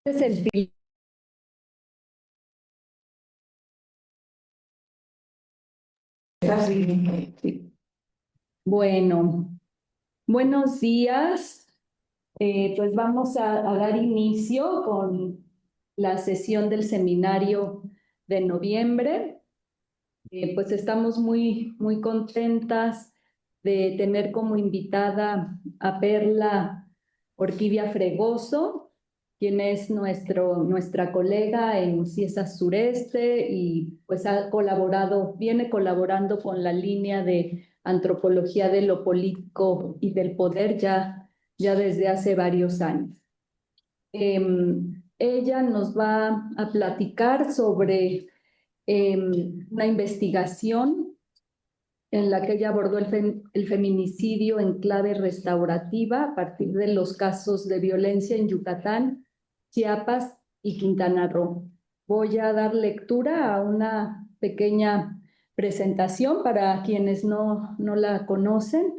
Es el sí. Bueno, buenos días. Pues vamos a dar inicio con la sesión del seminario de noviembre. Pues estamos muy contentas de tener como invitada a Perla Orquídea Fregoso, quien es nuestra colega en CIESAS Sureste y pues viene colaborando con la línea de antropología de lo político y del poder ya desde hace varios años. Ella nos va a platicar sobre una investigación en la que ella abordó el feminicidio en clave restaurativa a partir de los casos de violencia en Yucatán, Chiapas y Quintana Roo. Voy a dar lectura a una pequeña presentación para quienes no la conocen.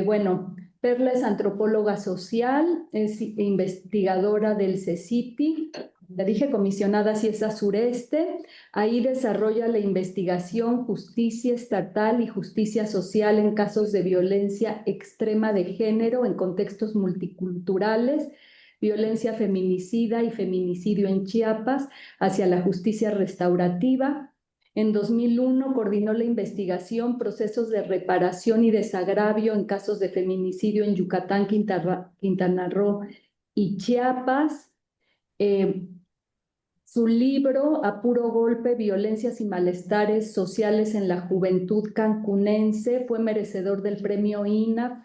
Bueno, Perla es antropóloga social, es investigadora del CECITI, la dije comisionada CIESA Sureste. Ahí desarrolla la investigación, justicia estatal y justicia social en casos de violencia extrema de género en contextos multiculturales, violencia feminicida y feminicidio en Chiapas hacia la justicia restaurativa. En 2001 coordinó la investigación, procesos de reparación y desagravio en casos de feminicidio en Yucatán, Quintana Roo y Chiapas. Eh, Su libro, A Puro Golpe, Violencias y Malestares Sociales en la Juventud Cancunense, fue merecedor del premio INA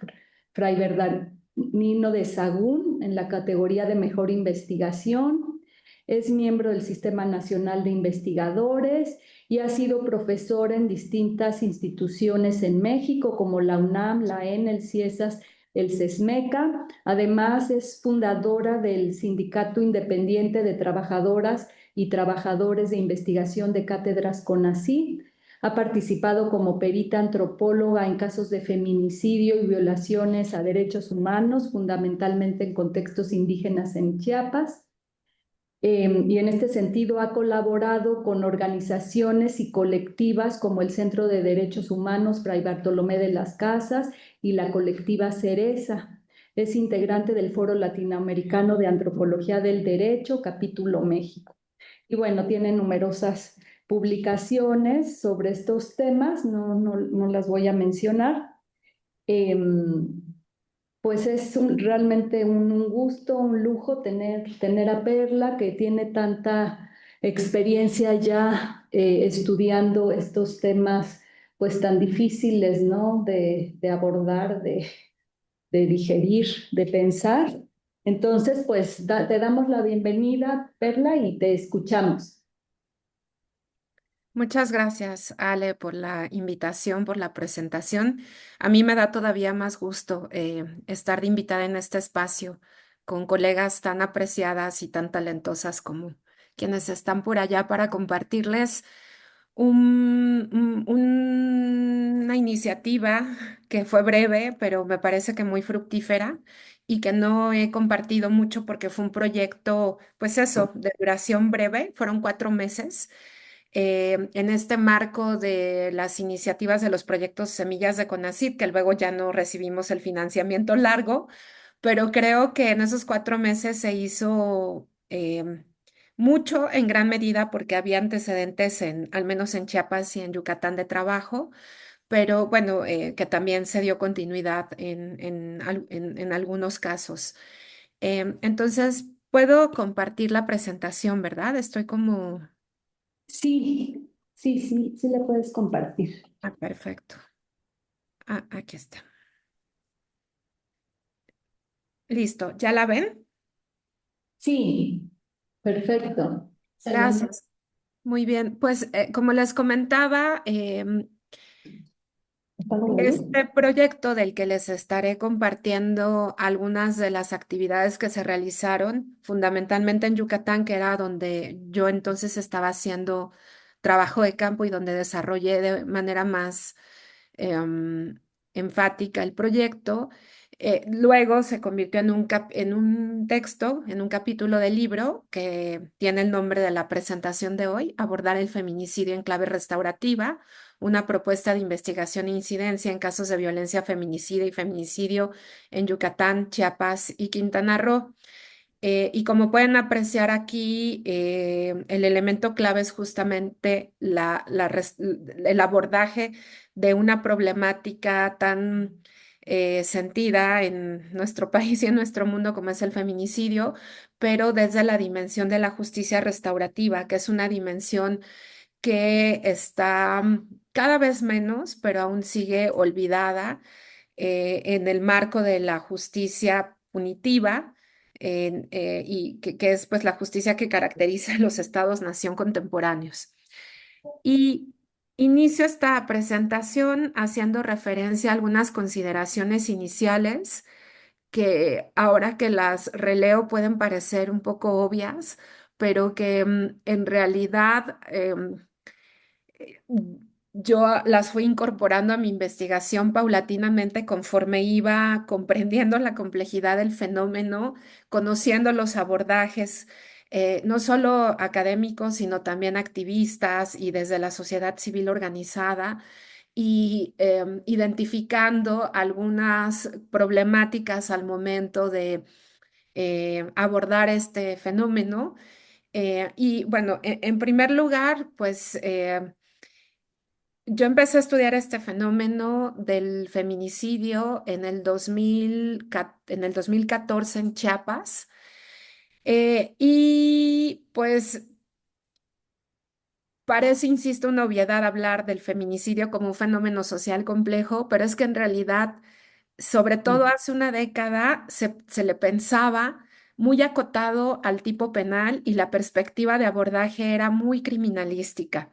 Fray Bernardino de Sahagún en la categoría de Mejor Investigación. Es miembro del Sistema Nacional de Investigadores y ha sido profesor en distintas instituciones en México, como la UNAM, la ENA, el CIESAS, el CESMECA. Además, es fundadora del Sindicato Independiente de Trabajadoras y Trabajadores de Investigación de Cátedras CONACYT. Ha participado como perita antropóloga en casos de feminicidio y violaciones a derechos humanos, fundamentalmente en contextos indígenas en Chiapas. Y en este sentido ha colaborado con organizaciones y colectivas como el Centro de Derechos Humanos Fray Bartolomé de las Casas y la colectiva Cereza. Es integrante del Foro Latinoamericano de Antropología del Derecho, capítulo México. Y bueno, tiene numerosas publicaciones sobre estos temas, no las voy a mencionar. Pues es realmente un gusto, un lujo tener a Perla, que tiene tanta experiencia ya estudiando estos temas pues tan difíciles, ¿no? De abordar, de digerir, de pensar. Entonces, pues te damos la bienvenida, Perla, y te escuchamos. Muchas gracias, Ale, por la invitación, por la presentación. A mí me da todavía más gusto estar de invitada en este espacio con colegas tan apreciadas y tan talentosas como quienes están por allá para compartirles una iniciativa que fue breve, pero me parece que muy fructífera y que no he compartido mucho porque fue un proyecto, pues eso, de duración breve, fueron 4 meses en este marco de las iniciativas de los proyectos Semillas de CONACYT, que luego ya no recibimos el financiamiento largo, pero creo que en esos 4 meses se hizo mucho en gran medida porque había antecedentes al menos en Chiapas y en Yucatán de trabajo, pero bueno, que también se dio continuidad en algunos casos. Entonces, puedo compartir la presentación, ¿verdad? Estoy como... Sí, la puedes compartir. Ah, perfecto. Ah, aquí está. Listo. ¿Ya la ven? Sí, perfecto. Se ve. Gracias. Muy bien. Pues como les comentaba, ¿Está como bien? este proyecto del que les estaré compartiendo algunas de las actividades que se realizaron, fundamentalmente en Yucatán, que era donde yo entonces estaba haciendo trabajo de campo y donde desarrollé de manera más enfática el proyecto. Luego se convirtió en un texto, en un capítulo del libro que tiene el nombre de la presentación de hoy, Abordar el feminicidio en clave restaurativa, una propuesta de investigación e incidencia en casos de violencia feminicida y feminicidio en Yucatán, Chiapas y Quintana Roo. Y como pueden apreciar aquí, el elemento clave es justamente el abordaje de una problemática tan sentida en nuestro país y en nuestro mundo como es el feminicidio, pero desde la dimensión de la justicia restaurativa, que es una dimensión que está cada vez menos, pero aún sigue olvidada en el marco de la justicia punitiva y que es pues la justicia que caracteriza a los estados-nación contemporáneos. Y inicio esta presentación haciendo referencia a algunas consideraciones iniciales que ahora que las releo pueden parecer un poco obvias, pero que en realidad yo las fui incorporando a mi investigación paulatinamente conforme iba comprendiendo la complejidad del fenómeno, conociendo los abordajes, no solo académicos, sino también activistas y desde la sociedad civil organizada, y identificando algunas problemáticas al momento de abordar este fenómeno. Y bueno, en primer lugar, pues yo empecé a estudiar este fenómeno del feminicidio en el 2014 en Chiapas. Y pues parece, insisto, una obviedad hablar del feminicidio como un fenómeno social complejo, pero es que en realidad, sobre todo hace una década, se le pensaba muy acotado al tipo penal y la perspectiva de abordaje era muy criminalística.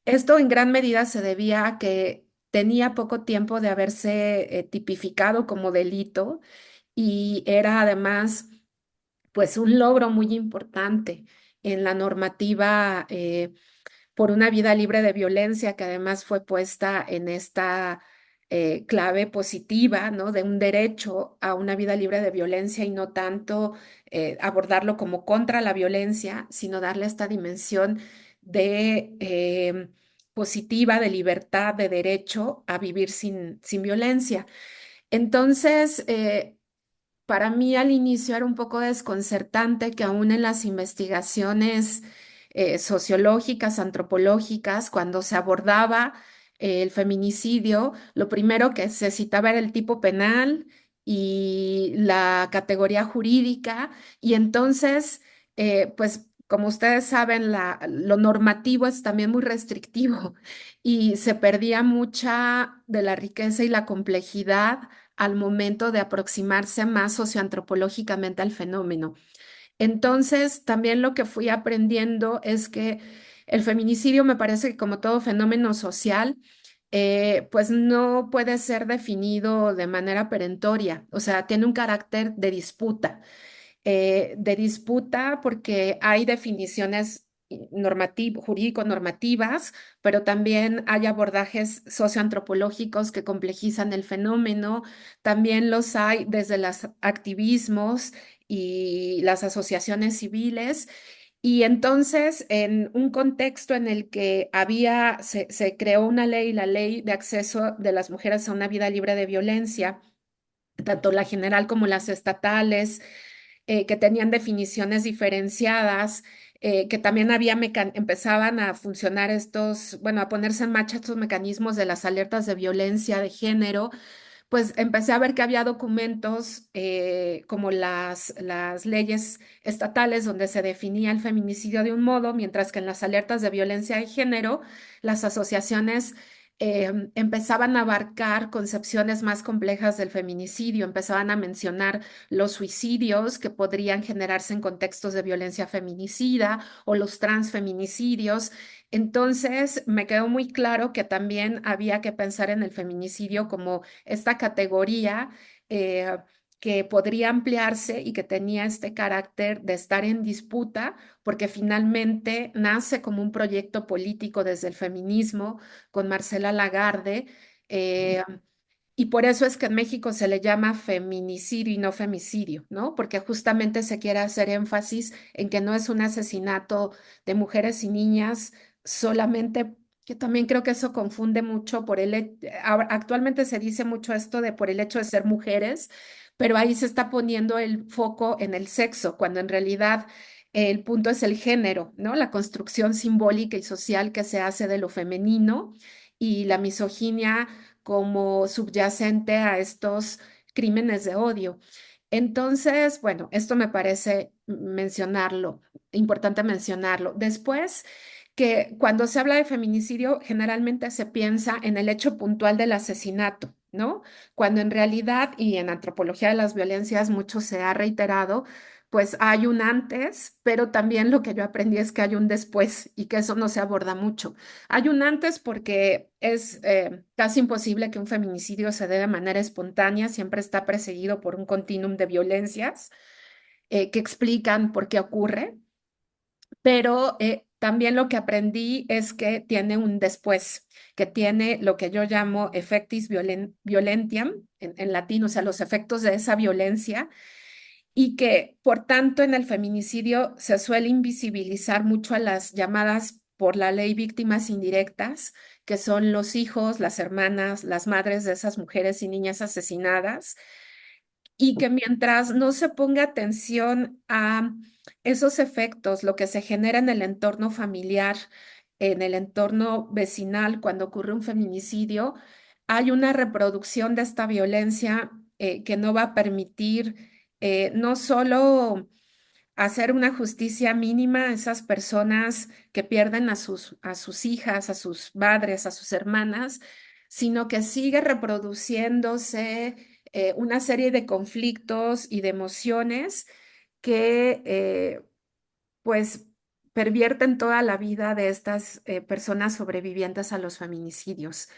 Esto en gran medida se debía a que tenía poco tiempo de haberse tipificado como delito y era además pues un logro muy importante en la normativa por una vida libre de violencia, que además fue puesta en esta clave positiva, ¿no? De un derecho a una vida libre de violencia y no tanto abordarlo como contra la violencia, sino darle esta dimensión de positiva, de libertad, de derecho a vivir sin violencia. Entonces, para mí al inicio era un poco desconcertante que aún en las investigaciones sociológicas, antropológicas, cuando se abordaba el feminicidio, lo primero que se citaba era el tipo penal y la categoría jurídica, y entonces, pues como ustedes saben, lo normativo es también muy restrictivo y se perdía mucha de la riqueza y la complejidad al momento de aproximarse más socioantropológicamente al fenómeno. Entonces, también lo que fui aprendiendo es que el feminicidio me parece que como todo fenómeno social, pues no puede ser definido de manera perentoria, o sea, tiene un carácter de disputa porque hay definiciones jurídico-normativas, pero también hay abordajes socioantropológicos que complejizan el fenómeno, también los hay desde los activismos y las asociaciones civiles. Y entonces, en un contexto en el que se creó una ley, la ley de acceso de las mujeres a una vida libre de violencia, tanto la general como las estatales, que tenían definiciones diferenciadas, que también empezaban a funcionar bueno, a ponerse en marcha estos mecanismos de las alertas de violencia de género, pues empecé a ver que había documentos como las leyes estatales donde se definía el feminicidio de un modo, mientras que en las alertas de violencia de género, las asociaciones empezaban a abarcar concepciones más complejas del feminicidio, empezaban a mencionar los suicidios que podrían generarse en contextos de violencia feminicida o los transfeminicidios. Entonces, me quedó muy claro que también había que pensar en el feminicidio como esta categoría eh, que podría ampliarse y que tenía este carácter de estar en disputa, porque finalmente nace como un proyecto político desde el feminismo con Marcela Lagarde. eh, Y por eso es que en México se le llama feminicidio y no femicidio, ¿no? Porque justamente se quiere hacer énfasis en que no es un asesinato de mujeres y niñas solamente, que también creo que eso confunde mucho por actualmente se dice mucho esto de por el hecho de ser mujeres, pero ahí se está poniendo el foco en el sexo, cuando en realidad el punto es el género, ¿no? La construcción simbólica y social que se hace de lo femenino y la misoginia como subyacente a estos crímenes de odio. Entonces, bueno, esto me parece mencionarlo, importante mencionarlo. Después, que cuando se habla de feminicidio, generalmente se piensa en el hecho puntual del asesinato, ¿no? Cuando en realidad, y en antropología de las violencias mucho se ha reiterado, pues hay un antes, pero también lo que yo aprendí es que hay un después y que eso no se aborda mucho. Hay un antes porque es casi imposible que un feminicidio se dé de manera espontánea, siempre está precedido por un continuum de violencias que explican por qué ocurre, pero también lo que aprendí es que tiene un después, que tiene lo que yo llamo effectis violentiam en latín, o sea, los efectos de esa violencia y que, por tanto, en el feminicidio se suele invisibilizar mucho a las llamadas por la ley víctimas indirectas, que son los hijos, las hermanas, las madres de esas mujeres y niñas asesinadas, y que mientras no se ponga atención a esos efectos, lo que se genera en el entorno familiar, en el entorno vecinal cuando ocurre un feminicidio, hay una reproducción de esta violencia que no va a permitir no solo hacer una justicia mínima a esas personas que pierden a sus hijas, a sus madres, a sus hermanas, sino que sigue reproduciéndose una serie de conflictos y de emociones que pues pervierten toda la vida de estas personas sobrevivientes a los feminicidios.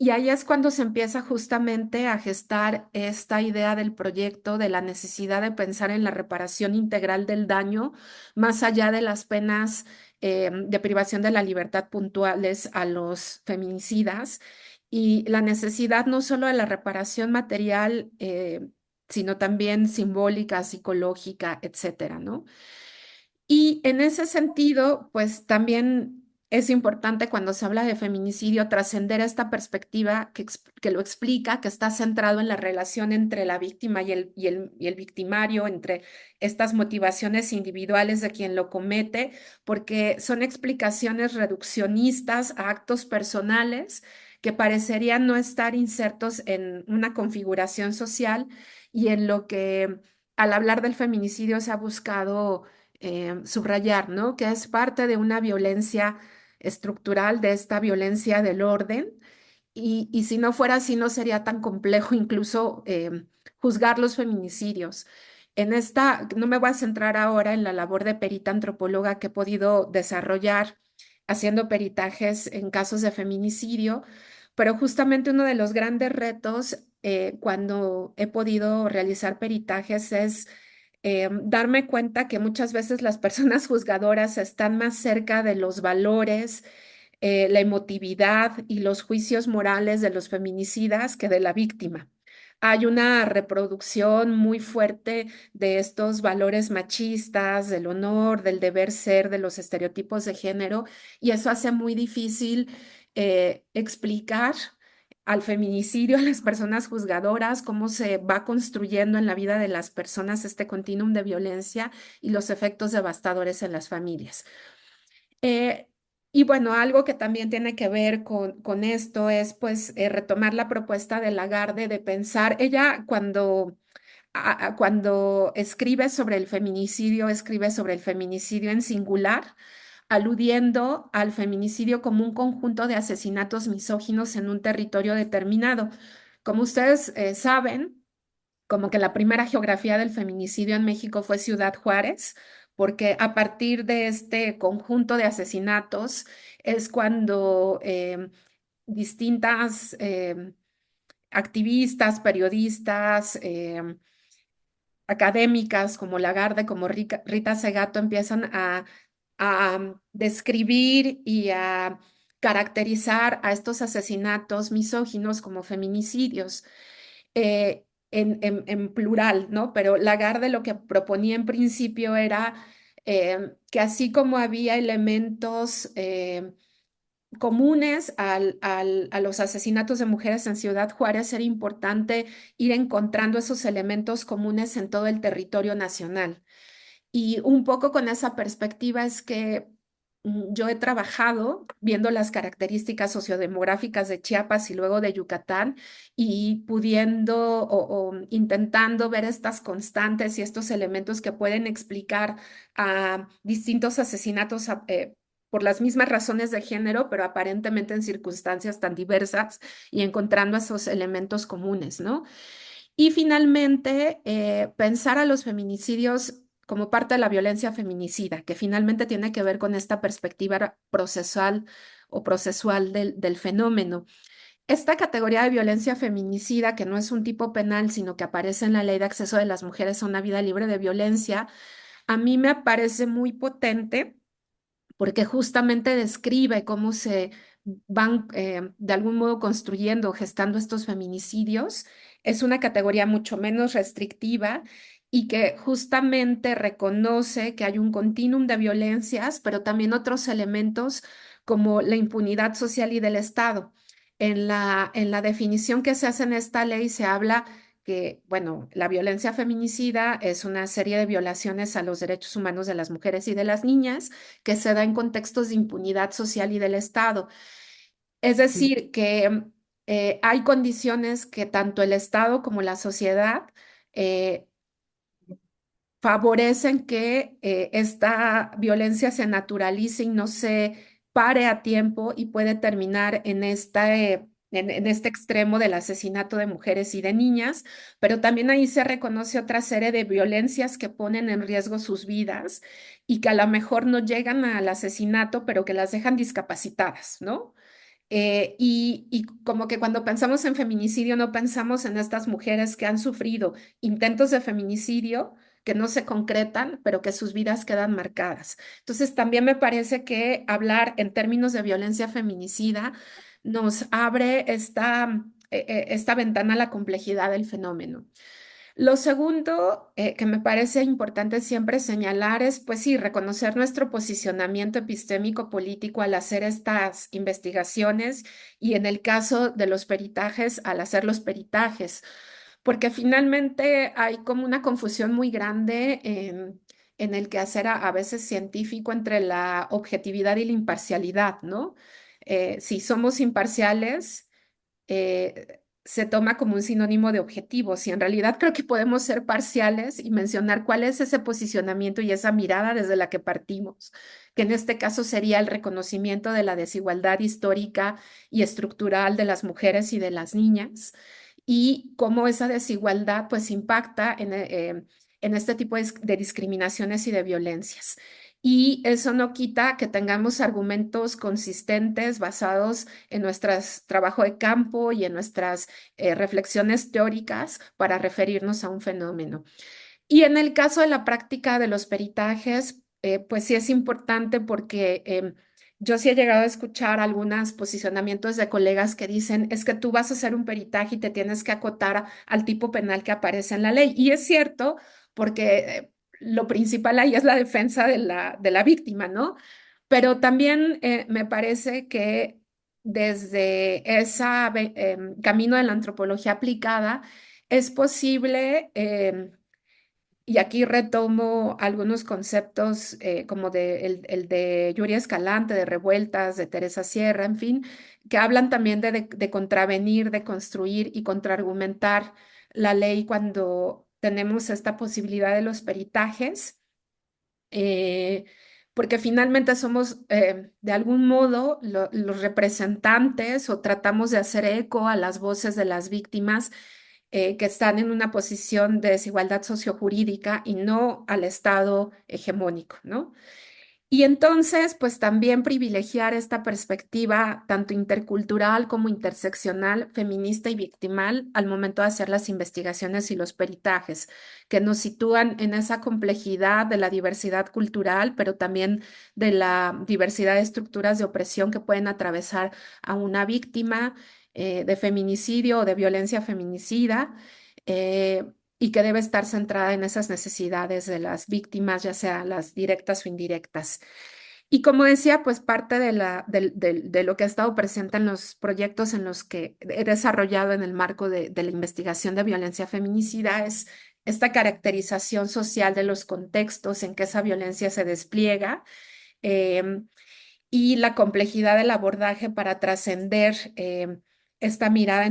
Y ahí es cuando se empieza justamente a gestar esta idea del proyecto, de la necesidad de pensar en la reparación integral del daño, más allá de las penas de privación de la libertad puntuales a los feminicidas, y la necesidad no solo de la reparación material, sino también simbólica, psicológica, etcétera, ¿no? Y en ese sentido, pues también es importante cuando se habla de feminicidio trascender esta perspectiva que lo explica, que está centrado en la relación entre la víctima y el victimario, entre estas motivaciones individuales de quien lo comete, porque son explicaciones reduccionistas a actos personales que parecerían no estar insertos en una configuración social y en lo que al hablar del feminicidio se ha buscado subrayar, ¿no? Que es parte de una violencia estructural, de esta violencia del orden, y si no fuera así, no sería tan complejo incluso juzgar los feminicidios. En esta, no me voy a centrar ahora en la labor de perita antropóloga que he podido desarrollar haciendo peritajes en casos de feminicidio, pero justamente uno de los grandes retos cuando he podido realizar peritajes es darme cuenta que muchas veces las personas juzgadoras están más cerca de los valores, la emotividad y los juicios morales de los feminicidas que de la víctima. Hay una reproducción muy fuerte de estos valores machistas, del honor, del deber ser, de los estereotipos de género, y eso hace muy difícil explicar al feminicidio, a las personas juzgadoras, cómo se va construyendo en la vida de las personas este continuum de violencia y los efectos devastadores en las familias. Eh, y bueno, algo que también tiene que ver con esto es pues retomar la propuesta de Lagarde de pensar, ella cuando escribe sobre el feminicidio, escribe sobre el feminicidio en singular, aludiendo al feminicidio como un conjunto de asesinatos misóginos en un territorio determinado. Como ustedes saben, como que la primera geografía del feminicidio en México fue Ciudad Juárez, porque a partir de este conjunto de asesinatos es cuando distintas activistas, periodistas, académicas como Lagarde, como Rita Segato empiezan a describir y a caracterizar a estos asesinatos misóginos como feminicidios. En plural, ¿no? Pero Lagarde lo que proponía en principio era que así como había elementos comunes a los asesinatos de mujeres en Ciudad Juárez, era importante ir encontrando esos elementos comunes en todo el territorio nacional. Y un poco con esa perspectiva es que yo he trabajado viendo las características sociodemográficas de Chiapas y luego de Yucatán y pudiendo o intentando ver estas constantes y estos elementos que pueden explicar a distintos asesinatos por las mismas razones de género, pero aparentemente en circunstancias tan diversas y encontrando esos elementos comunes, ¿no? Y finalmente, pensar a los feminicidios como parte de la violencia feminicida, que finalmente tiene que ver con esta perspectiva procesal o procesual del fenómeno. Esta categoría de violencia feminicida, que no es un tipo penal, sino que aparece en la Ley de Acceso de las Mujeres a una Vida Libre de Violencia, a mí me parece muy potente porque justamente describe cómo se van de algún modo construyendo, gestando estos feminicidios. Es una categoría mucho menos restrictiva y que justamente reconoce que hay un continuum de violencias, pero también otros elementos como la impunidad social y del Estado. En la definición que se hace en esta ley se habla que, bueno, la violencia feminicida es una serie de violaciones a los derechos humanos de las mujeres y de las niñas que se da en contextos de impunidad social y del Estado. Es decir, que hay condiciones que tanto el Estado como la sociedad eh, favorecen que esta violencia se naturalice y no se pare a tiempo y puede terminar en este extremo del asesinato de mujeres y de niñas, pero también ahí se reconoce otra serie de violencias que ponen en riesgo sus vidas y que a lo mejor no llegan al asesinato, pero que las dejan discapacitadas, ¿no? Y como que cuando pensamos en feminicidio no pensamos en estas mujeres que han sufrido intentos de feminicidio que no se concretan, pero que sus vidas quedan marcadas. Entonces, también me parece que hablar en términos de violencia feminicida nos abre esta ventana a la complejidad del fenómeno. Lo segundo que me parece importante siempre señalar es, pues sí, reconocer nuestro posicionamiento epistémico político al hacer estas investigaciones y en el caso de los peritajes, al hacer los peritajes, porque finalmente hay como una confusión muy grande en el quehacer a veces científico entre la objetividad y la imparcialidad, ¿no? Si somos imparciales se toma como un sinónimo de objetivos y en realidad creo que podemos ser parciales y mencionar cuál es ese posicionamiento y esa mirada desde la que partimos, que en este caso sería el reconocimiento de la desigualdad histórica y estructural de las mujeres y de las niñas y cómo esa desigualdad pues impacta en este tipo de discriminaciones y de violencias. Y eso no quita que tengamos argumentos consistentes basados en nuestro trabajo de campo y en nuestras reflexiones teóricas para referirnos a un fenómeno. Y en el caso de la práctica de los peritajes, pues sí es importante porque yo sí he llegado a escuchar algunos posicionamientos de colegas que dicen, es que tú vas a hacer un peritaje y te tienes que acotar al tipo penal que aparece en la ley. Y es cierto, porque lo principal ahí es la defensa de la víctima, ¿no? Pero también me parece que desde ese camino de la antropología aplicada es posible y aquí retomo algunos conceptos como el de Yuri Escalante, de revueltas, de Teresa Sierra, en fin, que hablan también de contravenir, de construir y contraargumentar la ley cuando tenemos esta posibilidad de los peritajes, eh, porque finalmente somos de algún modo los representantes o tratamos de hacer eco a las voces de las víctimas que están en una posición de desigualdad sociojurídica y no al Estado hegemónico, ¿no? Y entonces, pues también privilegiar esta perspectiva tanto intercultural como interseccional, feminista y victimal al momento de hacer las investigaciones y los peritajes, que nos sitúan en esa complejidad de la diversidad cultural, pero también de la diversidad de estructuras de opresión que pueden atravesar a una víctima de feminicidio o de violencia feminicida. eh, y que debe estar centrada en esas necesidades de las víctimas, ya sea las directas o indirectas. Y como decía, pues parte de lo que ha estado presente en los proyectos en los que he desarrollado en el marco de la investigación de violencia feminicida es esta caracterización social de los contextos en que esa violencia se despliega, eh, y la complejidad del abordaje para trascender esta mirada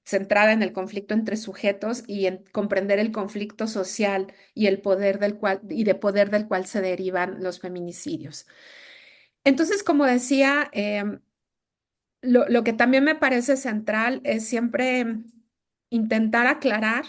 centrada en el conflicto entre sujetos y en comprender el conflicto social y el poder de poder del cual se derivan los feminicidios. Entonces, como decía, lo que también me parece central es siempre intentar aclarar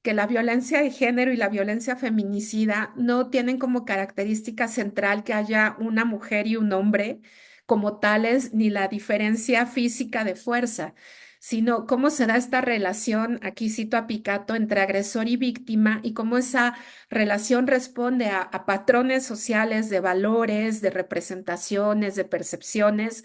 que la violencia de género y la violencia feminicida no tienen como característica central que haya una mujer y un hombre como tales, ni la diferencia física de fuerza, sino cómo se da esta relación, aquí cito a Picato, entre agresor y víctima y cómo esa relación responde a patrones sociales de valores, de representaciones, de percepciones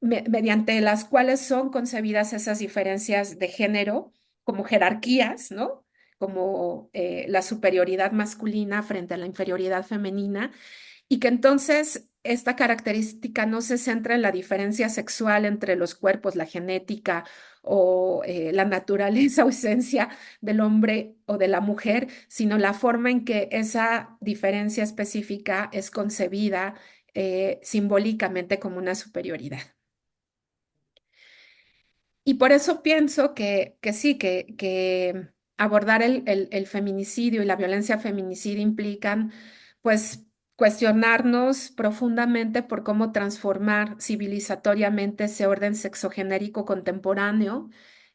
mediante las cuales son concebidas esas diferencias de género como jerarquías, ¿no? Como la superioridad masculina frente a la inferioridad femenina, y que entonces esta característica no se centra en la diferencia sexual entre los cuerpos, la genética o la naturaleza o esencia del hombre o de la mujer, sino la forma en que esa diferencia específica es concebida simbólicamente como una superioridad. Y por eso pienso que sí, que abordar el feminicidio y la violencia feminicida implican, pues, cuestionarnos profundamente por cómo transformar civilizatoriamente ese orden sexogenérico contemporáneo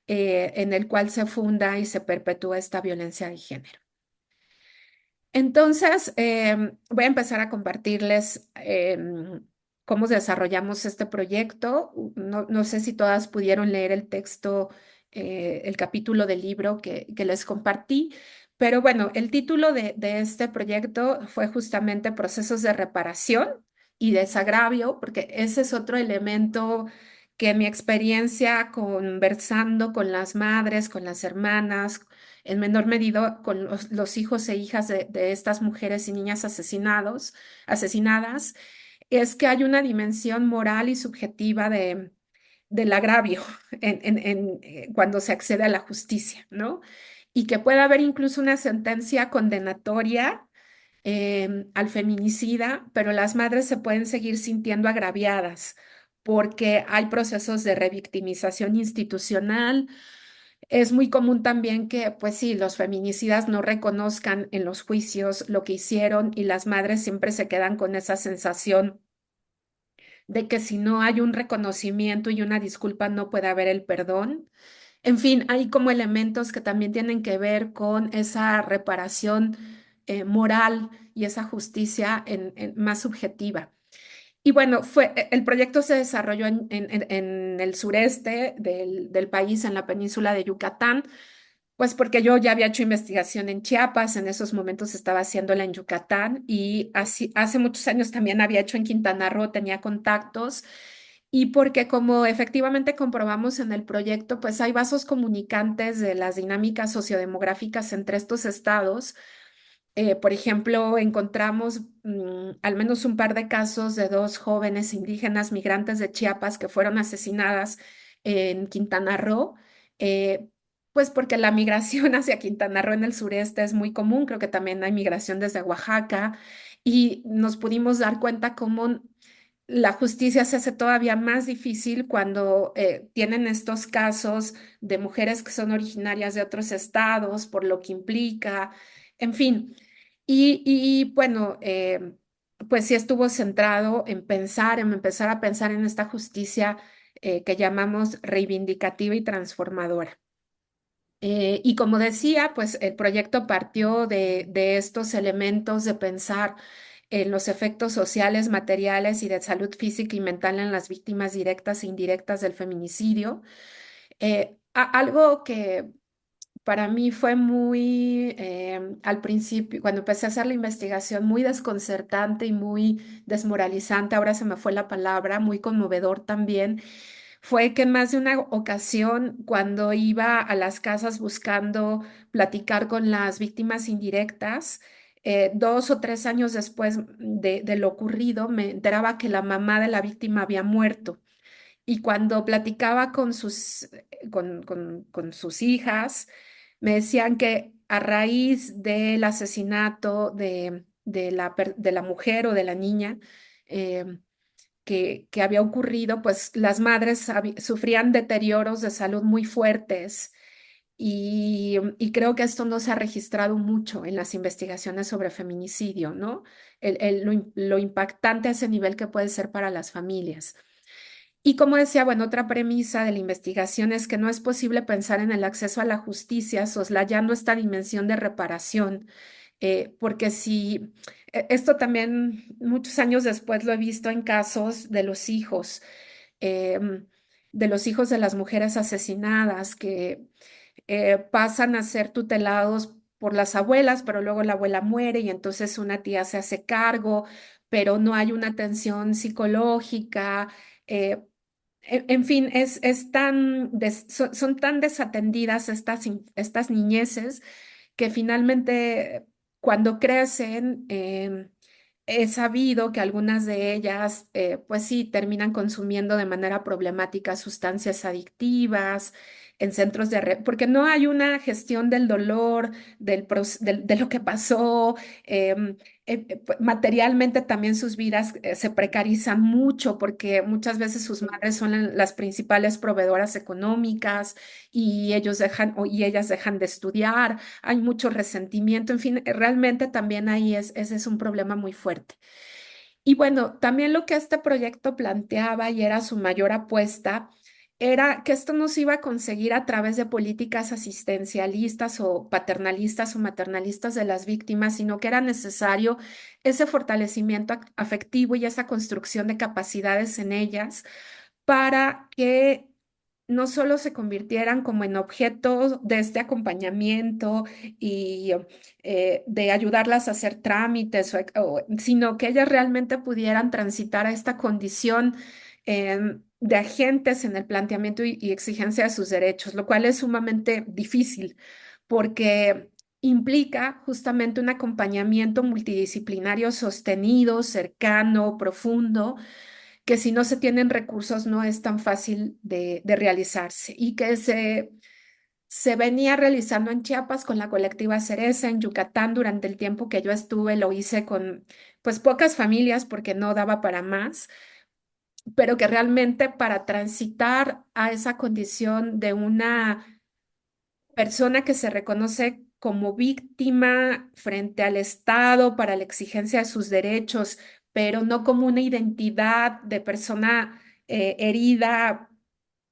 en el cual se funda y se perpetúa esta violencia de género. Entonces, voy a empezar a compartirles cómo desarrollamos este proyecto. No sé si todas pudieron leer el texto, el capítulo del libro que les compartí, pero bueno, el título de este proyecto fue justamente Procesos de reparación y desagravio, porque ese es otro elemento que en mi experiencia conversando con las madres, con las hermanas, en menor medida con los hijos e hijas de estas mujeres y niñas asesinadas, es que hay una dimensión moral y subjetiva del agravio cuando se accede a la justicia, ¿no? Y que puede haber incluso una sentencia condenatoria al feminicida, pero las madres se pueden seguir sintiendo agraviadas porque hay procesos de revictimización institucional. Es muy común también que, pues sí, los feminicidas no reconozcan en los juicios lo que hicieron y las madres siempre se quedan con esa sensación de que si no hay un reconocimiento y una disculpa no puede haber el perdón. En fin, hay como elementos que también tienen que ver con esa reparación moral y esa justicia más subjetiva. Y bueno, el proyecto se desarrolló en el sureste del país, en la península de Yucatán, pues porque yo ya había hecho investigación en Chiapas, en esos momentos estaba haciéndola en Yucatán y hace muchos años también había hecho en Quintana Roo, tenía contactos y porque como efectivamente comprobamos en el proyecto, pues hay vasos comunicantes de las dinámicas sociodemográficas entre estos estados. Por ejemplo, encontramos al menos un par de casos de dos jóvenes indígenas migrantes de Chiapas que fueron asesinadas en Quintana Roo, eh, pues porque la migración hacia Quintana Roo en el sureste es muy común, creo que también hay migración desde Oaxaca, y nos pudimos dar cuenta cómo la justicia se hace todavía más difícil cuando tienen estos casos de mujeres que son originarias de otros estados, por lo que implica, en fin. Bueno, pues sí estuvo centrado en pensar, en empezar a pensar en esta justicia que llamamos reivindicativa y transformadora. Y como decía, pues el proyecto partió de estos elementos de pensar en los efectos sociales, materiales y de salud física y mental en las víctimas directas e indirectas del feminicidio. Algo que para mí fue muy, al principio, cuando empecé a hacer la investigación, muy desconcertante y muy desmoralizante, ahora se me fue la palabra, muy conmovedor también, fue que en más de una ocasión, cuando iba a las casas buscando platicar con las víctimas indirectas, 2 o 3 años después de lo ocurrido, me enteraba que la mamá de la víctima había muerto. Y cuando platicaba con sus hijas, me decían que a raíz del asesinato de la mujer o de la niña eh, que había ocurrido, pues las madres sufrían deterioros de salud muy fuertes. Y creo que esto no se ha registrado mucho en las investigaciones sobre feminicidio, ¿no? Lo impactante a ese nivel que puede ser para las familias. Y como decía, bueno, otra premisa de la investigación es que no es posible pensar en el acceso a la justicia soslayando esta dimensión de reparación, porque si esto también muchos años después lo he visto en casos em, de los hijos de las mujeres asesinadas que pasan a ser tutelados por las abuelas, pero luego la abuela muere y entonces una tía se hace cargo, pero no hay una atención psicológica. eh, en fin, son tan desatendidas estas niñeces que finalmente cuando crecen, he sabido que algunas de ellas, pues sí, terminan consumiendo de manera problemática sustancias adictivas en centros porque no hay una gestión del dolor, de lo que pasó. em, Materialmente también sus vidas se precarizan mucho porque muchas veces sus madres son las principales proveedoras económicas y y ellas dejan de estudiar, hay mucho resentimiento, en fin, realmente también ahí ese es un problema muy fuerte. Y bueno, también lo que este proyecto planteaba y era su mayor apuesta era que esto no se iba a conseguir a través de políticas asistencialistas o paternalistas o maternalistas de las víctimas, sino que era necesario ese fortalecimiento afectivo y esa construcción de capacidades en ellas para que no solo se convirtieran como en objetos de este acompañamiento y de ayudarlas a hacer trámites, sino que ellas realmente pudieran transitar a esta condición de agentes en el planteamiento y exigencia de sus derechos, lo cual es sumamente difícil porque implica justamente un acompañamiento multidisciplinario sostenido, cercano, profundo, que si no se tienen recursos no es tan fácil de realizarse y que se venía realizando en Chiapas con la colectiva Cereza, en Yucatán durante el tiempo que yo estuve, lo hice con pues pocas familias porque no daba para más, pero que realmente para transitar a esa condición de una persona que se reconoce como víctima frente al Estado para la exigencia de sus derechos, pero no como una identidad de persona herida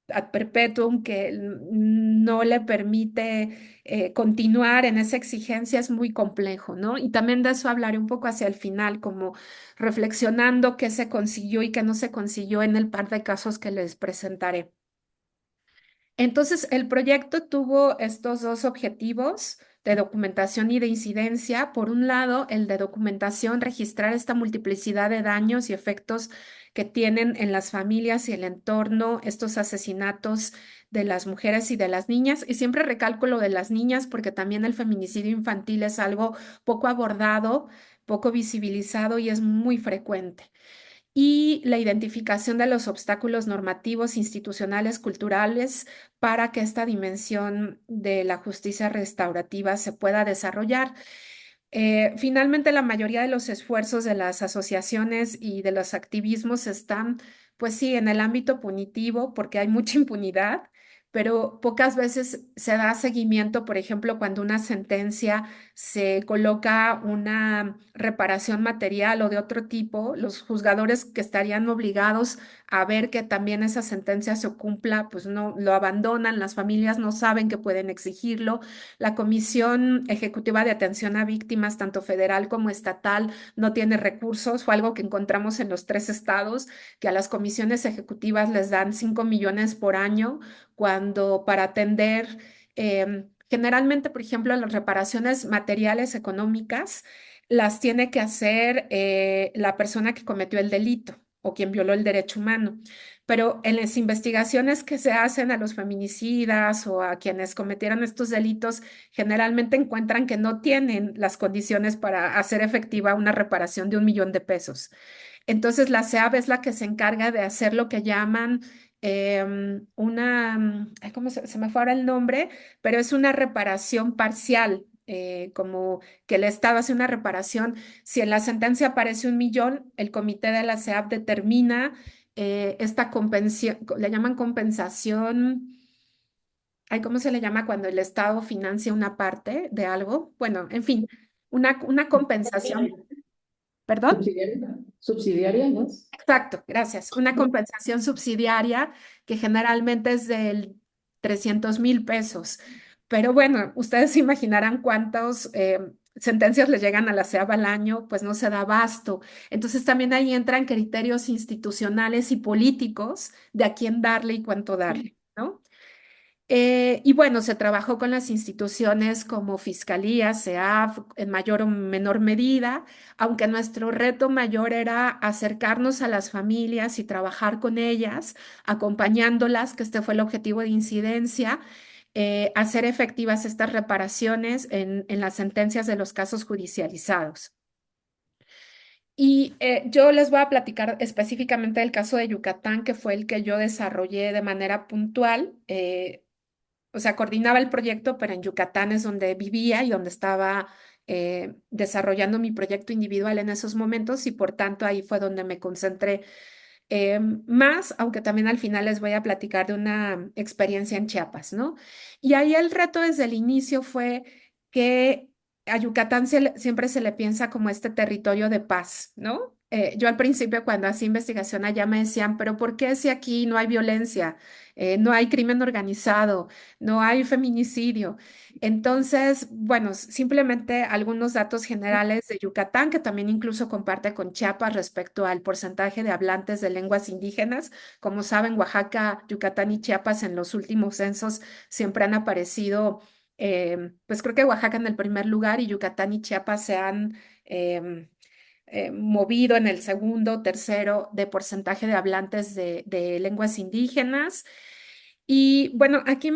ad perpetuum que no le permite continuar en esa exigencia es muy complejo, ¿no? Y también de eso hablaré un poco hacia el final, como reflexionando qué se consiguió y qué no se consiguió en el par de casos que les presentaré. Entonces, el proyecto tuvo estos dos objetivos de documentación y de incidencia. Por un lado, el de documentación, registrar esta multiplicidad de daños y efectos que tienen en las familias y el entorno estos asesinatos de las mujeres y de las niñas. Y siempre recalco lo de las niñas porque también el feminicidio infantil es algo poco abordado, poco visibilizado y es muy frecuente y la identificación de los obstáculos normativos, institucionales, culturales, para que esta dimensión de la justicia restaurativa se pueda desarrollar. Finalmente, la mayoría de los esfuerzos de las asociaciones y de los activismos están, pues sí, en el ámbito punitivo, porque hay mucha impunidad, pero pocas veces se da seguimiento, por ejemplo, cuando una sentencia se coloca una reparación material o de otro tipo, los juzgadores que estarían obligados a ver que también esa sentencia se cumpla, pues no lo abandonan, las familias no saben que pueden exigirlo. La Comisión Ejecutiva de Atención a Víctimas, tanto federal como estatal, no tiene recursos. Fue algo que encontramos en los tres estados, que a las comisiones ejecutivas les dan 5 millones por año, cuando para atender generalmente, por ejemplo, las reparaciones materiales económicas las tiene que hacer la persona que cometió el delito o quien violó el derecho humano. Pero en las investigaciones que se hacen a los feminicidas o a quienes cometieron estos delitos, generalmente encuentran que no tienen las condiciones para hacer efectiva una reparación de 1 millón de pesos. Entonces, la SEAB es la que se encarga de hacer lo que llaman ay, ¿cómo se me fue ahora el nombre? Pero es una reparación parcial, como que el Estado hace una reparación. Si en la sentencia aparece 1 millón, el comité de la SEAB determina esta compensación, le llaman compensación. Ay, ¿cómo se le llama cuando el Estado financia una parte de algo? Bueno, en fin, una compensación. ¿Perdón? Subsidiaria, subsidiaria, ¿no? Exacto, gracias. Una compensación subsidiaria que generalmente es del 300,000 pesos. Pero bueno, ustedes se imaginarán cuántas sentencias le llegan a la CEAB al año, pues no se da abasto. Entonces también ahí entran criterios institucionales y políticos de a quién darle y cuánto darle, ¿no? Y bueno, se trabajó con las instituciones como Fiscalía, SEAF, en mayor o menor medida, aunque nuestro reto mayor era acercarnos a las familias y trabajar con ellas, acompañándolas, que este fue el objetivo de incidencia, hacer efectivas estas reparaciones en las sentencias de los casos judicializados. Y yo les voy a platicar específicamente del caso de Yucatán, que fue el que yo desarrollé de manera puntual. O sea, coordinaba el proyecto, pero en Yucatán es donde vivía y donde estaba desarrollando mi proyecto individual en esos momentos y por tanto ahí fue donde me concentré más, aunque también al final les voy a platicar de una experiencia en Chiapas, ¿no? Y ahí el reto desde el inicio fue que a Yucatán siempre se le piensa como este territorio de paz, ¿no? Yo al principio cuando hacía investigación allá me decían, pero ¿por qué si aquí no hay violencia, no hay crimen organizado, no hay feminicidio? Entonces, bueno, simplemente algunos datos generales de Yucatán, que también incluso comparte con Chiapas respecto al porcentaje de hablantes de lenguas indígenas. Como saben, Oaxaca, Yucatán y Chiapas en los últimos censos siempre han aparecido, pues creo que Oaxaca en el primer lugar y Yucatán y Chiapas se han movido en el segundo, tercero de porcentaje de hablantes de lenguas indígenas. Y bueno, aquí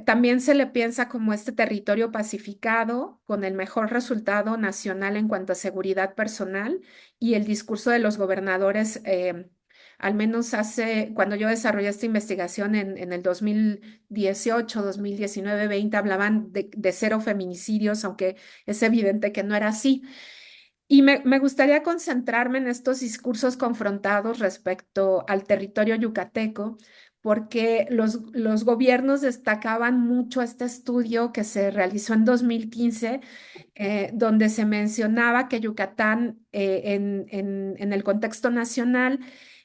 también se le piensa como este territorio pacificado con el mejor resultado nacional en cuanto a seguridad personal y el discurso de los gobernadores, al menos cuando yo desarrollé esta investigación en el 2018, 2019, 20, hablaban de cero feminicidios, aunque es evidente que no era así. Y me gustaría concentrarme en estos discursos confrontados respecto al territorio yucateco, porque los gobiernos destacaban mucho este estudio que se realizó en 2015, donde se mencionaba que Yucatán, en el contexto nacional,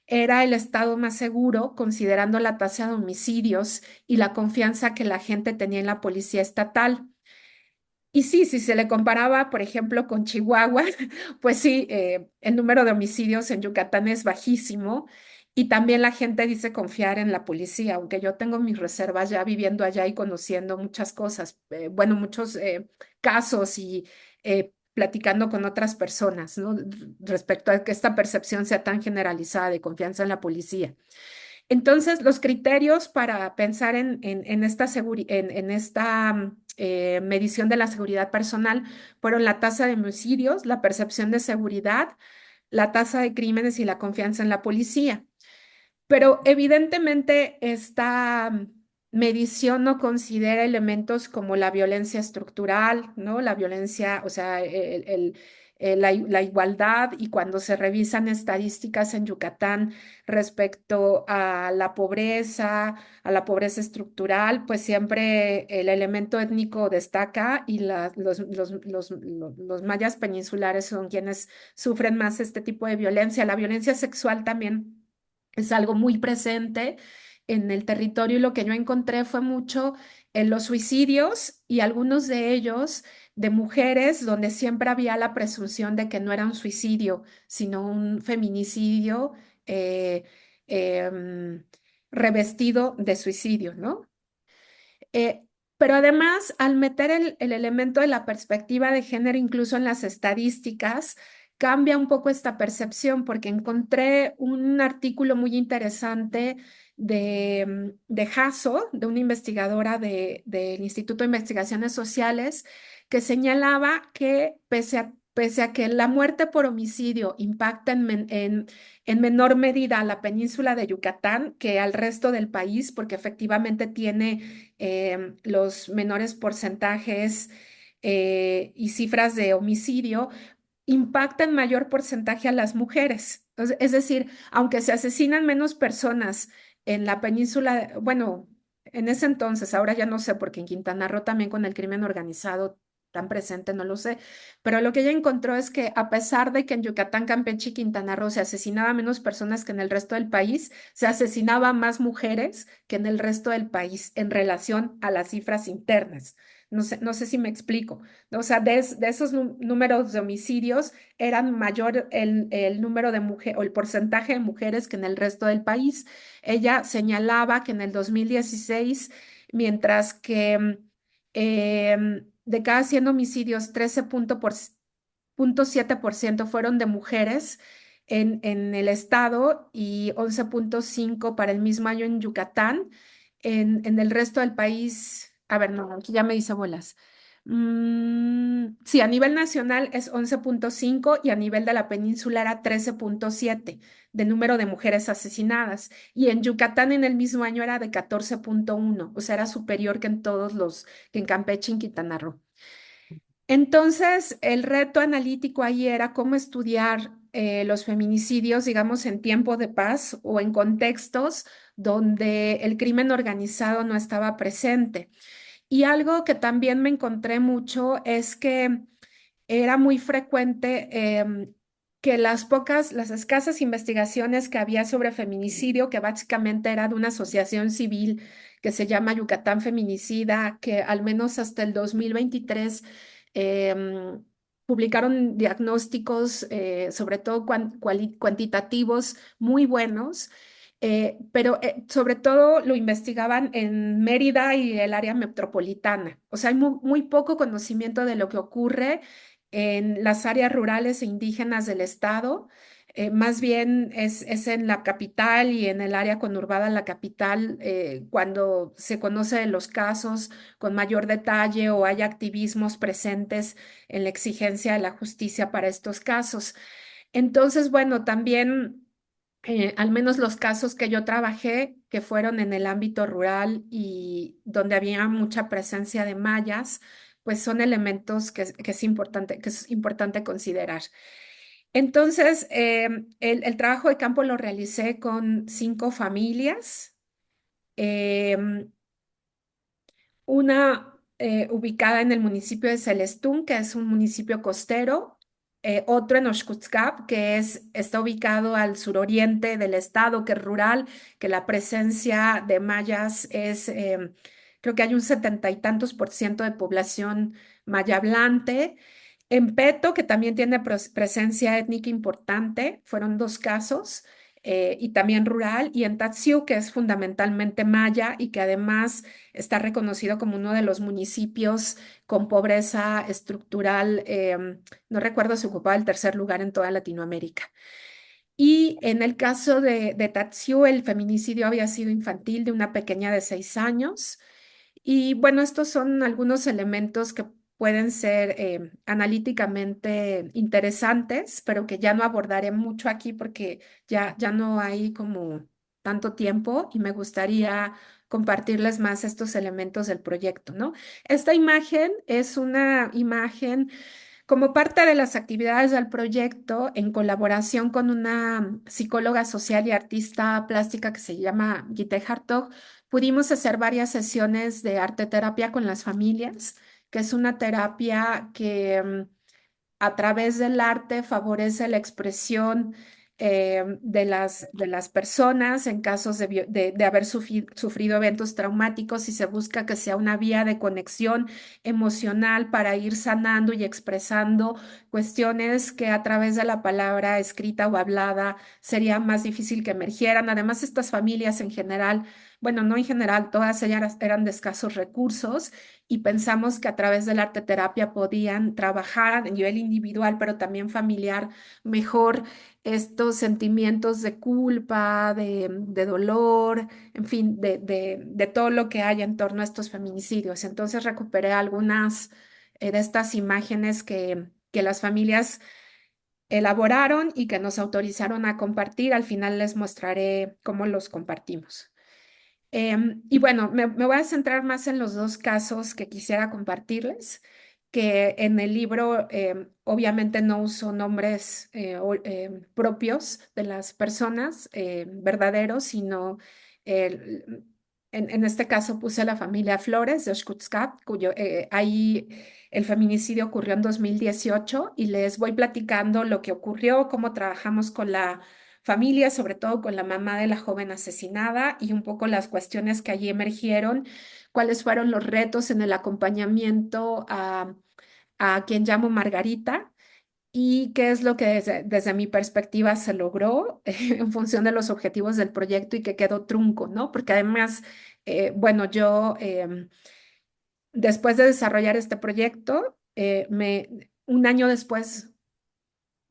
era el estado más seguro, considerando la tasa de homicidios y la confianza que la gente tenía en la policía estatal. Y sí, si se le comparaba, por ejemplo, con Chihuahua, pues sí, el número de homicidios en Yucatán es bajísimo y también la gente dice confiar en la policía, aunque yo tengo mis reservas ya viviendo allá y conociendo muchas cosas, bueno, muchos casos y platicando con otras personas, ¿no? Respecto a que esta percepción sea tan generalizada de confianza en la policía. Entonces, los criterios para pensar en esta, medición de la seguridad personal fueron la tasa de homicidios, la percepción de seguridad, la tasa de crímenes y la confianza en la policía. Pero evidentemente esta medición no considera elementos como la violencia estructural, ¿no? La violencia, o sea, la igualdad, y cuando se revisan estadísticas en Yucatán respecto a la pobreza estructural, pues siempre el elemento étnico destaca, y los mayas peninsulares son quienes sufren más este tipo de violencia. La violencia sexual también es algo muy presente en el territorio, y lo que yo encontré fue mucho en los suicidios, y algunos de ellos de mujeres, donde siempre había la presunción de que no era un suicidio, sino un feminicidio eh, em, revestido de suicidio, ¿no? Eh, pero además, al meter el elemento de la perspectiva de género incluso en las estadísticas, cambia un poco esta percepción, porque encontré un artículo muy interesante de Jasso, de una investigadora del Instituto de Investigaciones Sociales, que señalaba que pese a que la muerte por homicidio impacta en menor medida a la península de Yucatán que al resto del país, porque efectivamente tiene los menores porcentajes y cifras de homicidio, impacta en mayor porcentaje a las mujeres. Entonces, es decir, aunque se asesinan menos personas en la península, bueno, en ese entonces, ahora ya no sé, porque en Quintana Roo también con el crimen organizado tan presente, no lo sé, pero lo que ella encontró es que a pesar de que en Yucatán, Campeche y Quintana Roo se asesinaba menos personas que en el resto del país, se asesinaba más mujeres que en el resto del país en relación a las cifras internas. No sé si me explico. O sea, de esos números de homicidios eran mayor el número de mujeres o el porcentaje de mujeres que en el resto del país. Ella señalaba que en el 2016, mientras que de cada 100 homicidios, 13,7% fueron de mujeres en el estado, y 11,5 para el mismo año en Yucatán. En el resto del país, a ver, no, aquí ya me hice bolas. Sí, a nivel nacional es 11,5, y a nivel de la península era 13,7 de número de mujeres asesinadas. Y en Yucatán en el mismo año era de 14,1, o sea, era superior que que en Campeche y en Quintana Roo. Entonces, el reto analítico ahí era cómo estudiar los feminicidios, digamos, en tiempo de paz o en contextos donde el crimen organizado no estaba presente. Y algo que también me encontré mucho es que era muy frecuente que las escasas investigaciones que había sobre feminicidio, que básicamente era de una asociación civil que se llama Yucatán Feminicida, que al menos hasta el 2023 publicaron diagnósticos, sobre todo cuantitativos, muy buenos, pero sobre todo lo investigaban en Mérida y el área metropolitana. O sea, hay muy poco conocimiento de lo que ocurre en las áreas rurales e indígenas del estado. Más bien es en la capital y en el área conurbada de la capital, cuando se conoce de los casos con mayor detalle o hay activismos presentes en la exigencia de la justicia para estos casos. Entonces, bueno, también al menos los casos que yo trabajé, que fueron en el ámbito rural y donde había mucha presencia de mayas, pues son elementos que es importante considerar. Entonces, el trabajo de campo lo realicé con 5 familias. em, una ubicada en el municipio de Celestún, que es un municipio costero, otro en Oxcuzcap, está ubicado al suroriente del estado, que es rural, que la presencia de mayas creo que hay un 70 y tantos % de población maya hablante. En Peto, que también tiene presencia étnica importante, fueron 2 casos, y también rural, y en Tatsiu, que es fundamentalmente maya y que además está reconocido como uno de los municipios con pobreza estructural. No recuerdo si ocupaba el tercer lugar en toda Latinoamérica. Y en el caso de Tatsiu, el feminicidio había sido infantil de una pequeña de 6 años. Y bueno, estos son algunos elementos que pueden ser analíticamente interesantes, pero que ya no abordaré mucho aquí porque ya no hay como tanto tiempo, y me gustaría compartirles más estos elementos del proyecto, ¿no? Esta imagen es una imagen Como parte de las actividades del proyecto, en colaboración con una psicóloga social y artista plástica que se llama Gite Hartog, pudimos hacer varias sesiones de arte terapia con las familias, que es una terapia que a través del arte favorece la expresión de las personas en casos de haber sufrido eventos traumáticos y se busca que sea una vía de conexión emocional para ir sanando y expresando cuestiones que a través de la palabra escrita o hablada sería más difícil que emergieran. Además, estas familias en general, bueno, no en general, todas ellas eran de escasos recursos y pensamos que a través de la arte terapia podían trabajar a nivel individual, pero también familiar, mejor estos sentimientos de culpa, de dolor, en fin, de todo lo que hay en torno a estos feminicidios. Entonces recuperé algunas de estas imágenes que las familias elaboraron y que nos autorizaron a compartir. Al final les mostraré cómo los compartimos. Y bueno, me voy a centrar más en los dos casos que quisiera compartirles, que en el libro obviamente no uso nombres propios de las personas verdaderos, sino en este caso puse la familia Flores de Oshkutskap, cuyo ahí el feminicidio ocurrió en 2018 y les voy platicando lo que ocurrió, cómo trabajamos con la familia, sobre todo con la mamá de la joven asesinada y un poco las cuestiones que allí emergieron, cuáles fueron los retos en el acompañamiento a quien llamo Margarita y qué es lo que desde mi perspectiva se logró en función de los objetivos del proyecto y que quedó trunco, ¿no? Porque además, bueno, yo después de desarrollar este proyecto, un año después,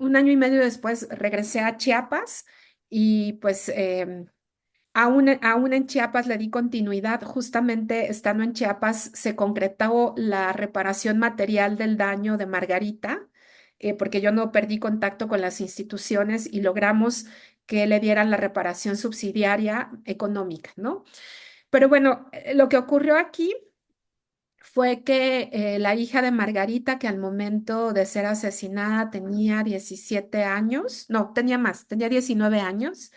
un año y medio después regresé a Chiapas y pues aún en Chiapas le di continuidad. Justamente estando en Chiapas se concretó la reparación material del daño de Margarita, porque yo no perdí contacto con las instituciones y logramos que le dieran la reparación subsidiaria económica, ¿no? Pero bueno, lo que ocurrió aquí fue que la hija de Margarita, que al momento de ser asesinada tenía 17 años, no, tenía más, tenía 19 años.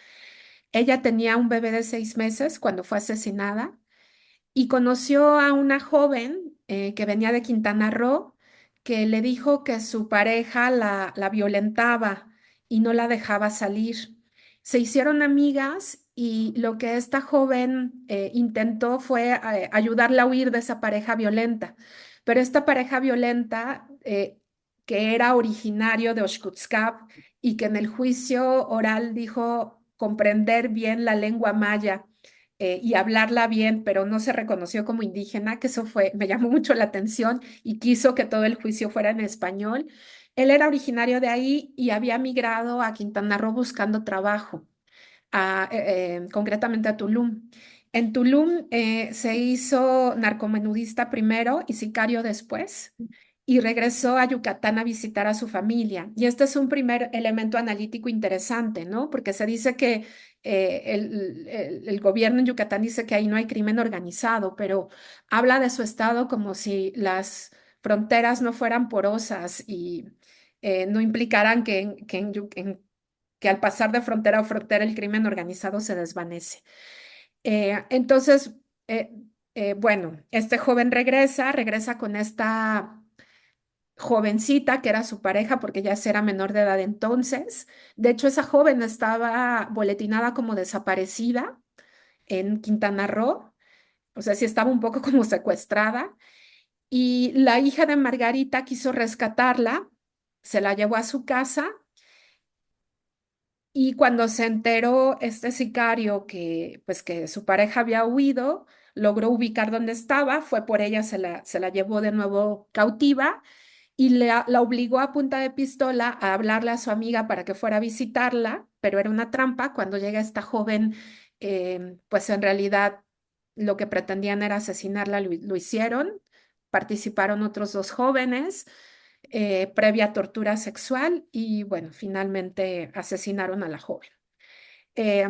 Ella tenía un bebé de 6 meses cuando fue asesinada y conoció a una joven que venía de Quintana Roo que le dijo que su pareja la violentaba y no la dejaba salir. Se hicieron amigas y lo que esta joven intentó fue ayudarla a huir de esa pareja violenta. Pero esta pareja violenta, que era originario de Oshkutskap y que en el juicio oral dijo comprender bien la lengua maya y hablarla bien, pero no se reconoció como indígena, que eso fue, me llamó mucho la atención y quiso que todo el juicio fuera en español. Él era originario de ahí y había migrado a Quintana Roo buscando trabajo, concretamente a Tulum. En Tulum se hizo narcomenudista primero y sicario después y regresó a Yucatán a visitar a su familia. Y este es un primer elemento analítico interesante, ¿no? Porque se dice que el gobierno en Yucatán dice que ahí no hay crimen organizado, pero habla de su estado como si las fronteras no fueran porosas y no implicaran que al pasar de frontera a frontera el crimen organizado se desvanece. Entonces, bueno, este joven regresa con esta jovencita que era su pareja porque ya era menor de edad entonces. De hecho, esa joven estaba boletinada como desaparecida en Quintana Roo, o sea, sí estaba un poco como secuestrada. Y la hija de Margarita quiso rescatarla, se la llevó a su casa y cuando se enteró este sicario que pues que su pareja había huido, logró ubicar dónde estaba, fue por ella, se la llevó de nuevo cautiva y la obligó a punta de pistola a hablarle a su amiga para que fuera a visitarla, pero era una trampa. Cuando llega esta joven, pues en realidad lo que pretendían era asesinarla, lo hicieron. Participaron otros dos jóvenes, previa tortura sexual y bueno, finalmente asesinaron a la joven. Eh,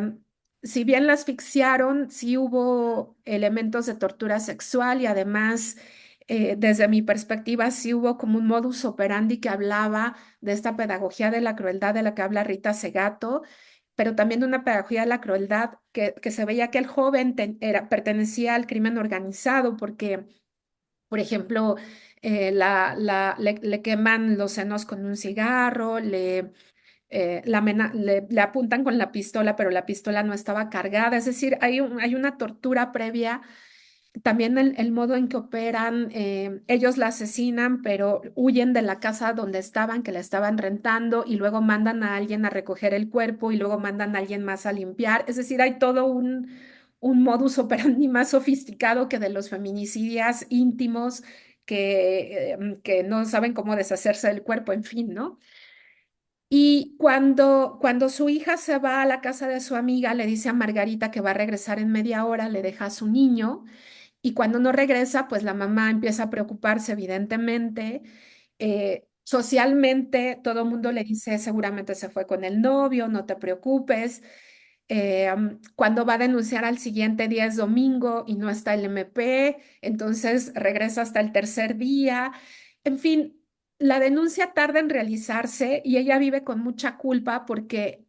si bien la asfixiaron, sí hubo elementos de tortura sexual y además Desde mi perspectiva, sí hubo como un modus operandi que hablaba de esta pedagogía de la crueldad de la que habla Rita Segato, pero también de una pedagogía de la crueldad que se veía que el joven pertenecía al crimen organizado, porque, por ejemplo, le queman los senos con un cigarro, le apuntan con la pistola, pero la pistola no estaba cargada. Es decir, hay una tortura previa. También el modo en que operan, ellos la asesinan, pero huyen de la casa donde estaban, que la estaban rentando, y luego mandan a alguien a recoger el cuerpo y luego mandan a alguien más a limpiar. Es decir, hay todo un modus operandi más sofisticado que de los feminicidios íntimos que no saben cómo deshacerse del cuerpo, en fin, ¿no? Y cuando su hija se va a la casa de su amiga, le dice a Margarita que va a regresar en media hora, le deja a su niño. Y cuando no regresa, pues la mamá empieza a preocuparse, evidentemente. Socialmente, todo el mundo le dice, seguramente se fue con el novio, no te preocupes. Cuando va a denunciar al siguiente día es domingo y no está el MP, entonces regresa hasta el tercer día. En fin, la denuncia tarda en realizarse y ella vive con mucha culpa porque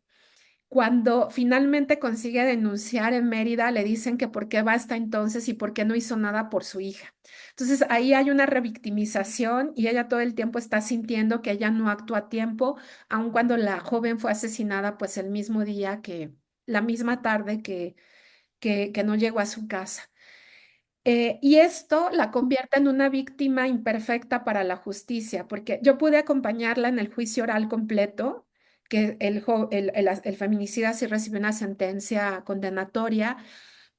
cuando finalmente consigue denunciar en Mérida, le dicen que por qué va hasta entonces y por qué no hizo nada por su hija. Entonces ahí hay una revictimización y ella todo el tiempo está sintiendo que ella no actúa a tiempo, aun cuando la joven fue asesinada pues el mismo día la misma tarde que no llegó a su casa. Y esto la convierte en una víctima imperfecta para la justicia, porque yo pude acompañarla en el juicio oral completo, que el feminicida sí recibió una sentencia condenatoria,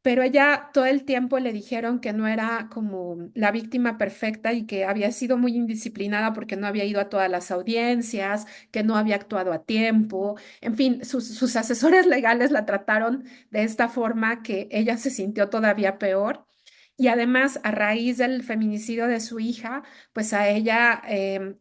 pero ella todo el tiempo le dijeron que no era como la víctima perfecta y que había sido muy indisciplinada porque no había ido a todas las audiencias, que no había actuado a tiempo. En fin, sus asesores legales la trataron de esta forma que ella se sintió todavía peor. Y además, a raíz del feminicidio de su hija, pues a ella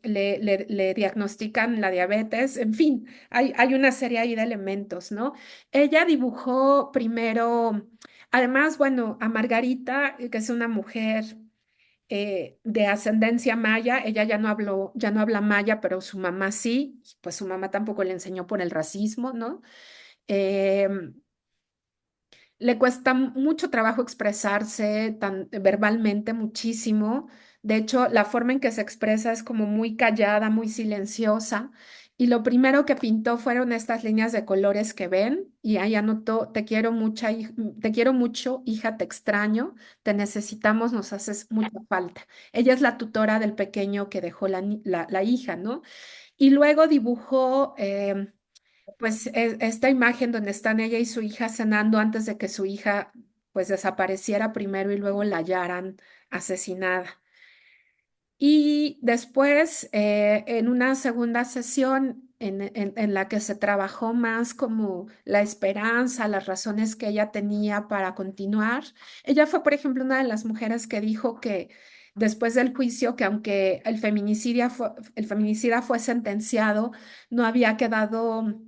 le diagnostican la diabetes. En fin, hay una serie ahí de elementos, ¿no? Ella dibujó primero, además, bueno, a Margarita, que es una mujer de ascendencia maya. Ella ya no habla maya, pero su mamá sí, pues su mamá tampoco le enseñó por el racismo, ¿no? Em, Le cuesta mucho trabajo expresarse verbalmente, muchísimo. De hecho, la forma en que se expresa es como muy callada, muy silenciosa. Y lo primero que pintó fueron estas líneas de colores que ven. Y ahí anotó, te quiero mucho, hija, te extraño, te necesitamos, nos haces mucha falta. Ella es la tutora del pequeño que dejó la hija, ¿no? Y luego dibujó pues esta imagen donde están ella y su hija cenando antes de que su hija pues desapareciera primero y luego la hallaran asesinada. Y después, en una segunda sesión en la que se trabajó más como la esperanza, las razones que ella tenía para continuar, ella fue, por ejemplo, una de las mujeres que dijo que después del juicio, que aunque el feminicida fue sentenciado, no había quedado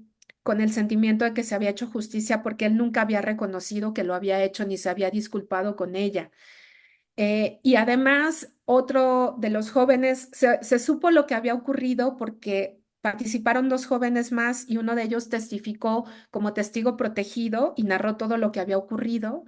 con el sentimiento de que se había hecho justicia porque él nunca había reconocido que lo había hecho ni se había disculpado con ella. Y además, otro de los jóvenes, se supo lo que había ocurrido porque participaron dos jóvenes más y uno de ellos testificó como testigo protegido y narró todo lo que había ocurrido.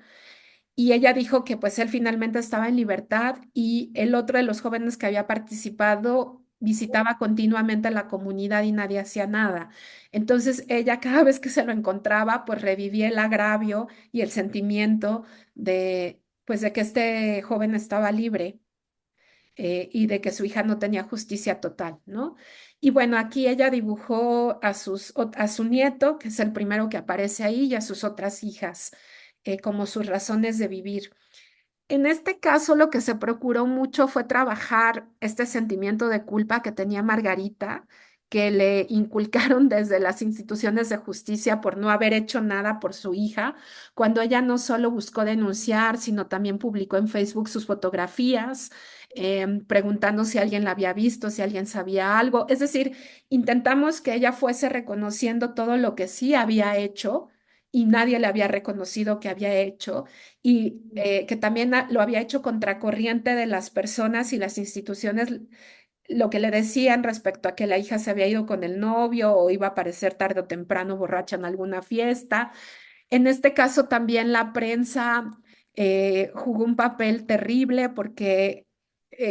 Y ella dijo que pues él finalmente estaba en libertad y el otro de los jóvenes que había participado visitaba continuamente la comunidad y nadie hacía nada. Entonces ella cada vez que se lo encontraba pues revivía el agravio y el sentimiento de pues de que este joven estaba libre y de que su hija no tenía justicia total, ¿no? Y bueno, aquí ella dibujó a su nieto, que es el primero que aparece ahí, y a sus otras hijas como sus razones de vivir. En este caso, lo que se procuró mucho fue trabajar este sentimiento de culpa que tenía Margarita, que le inculcaron desde las instituciones de justicia por no haber hecho nada por su hija, cuando ella no solo buscó denunciar, sino también publicó en Facebook sus fotografías, preguntando si alguien la había visto, si alguien sabía algo. Es decir, intentamos que ella fuese reconociendo todo lo que sí había hecho y nadie le había reconocido que había hecho y que también lo había hecho contracorriente de las personas y las instituciones, lo que le decían respecto a que la hija se había ido con el novio o iba a aparecer tarde o temprano borracha en alguna fiesta. En este caso también la prensa jugó un papel terrible porque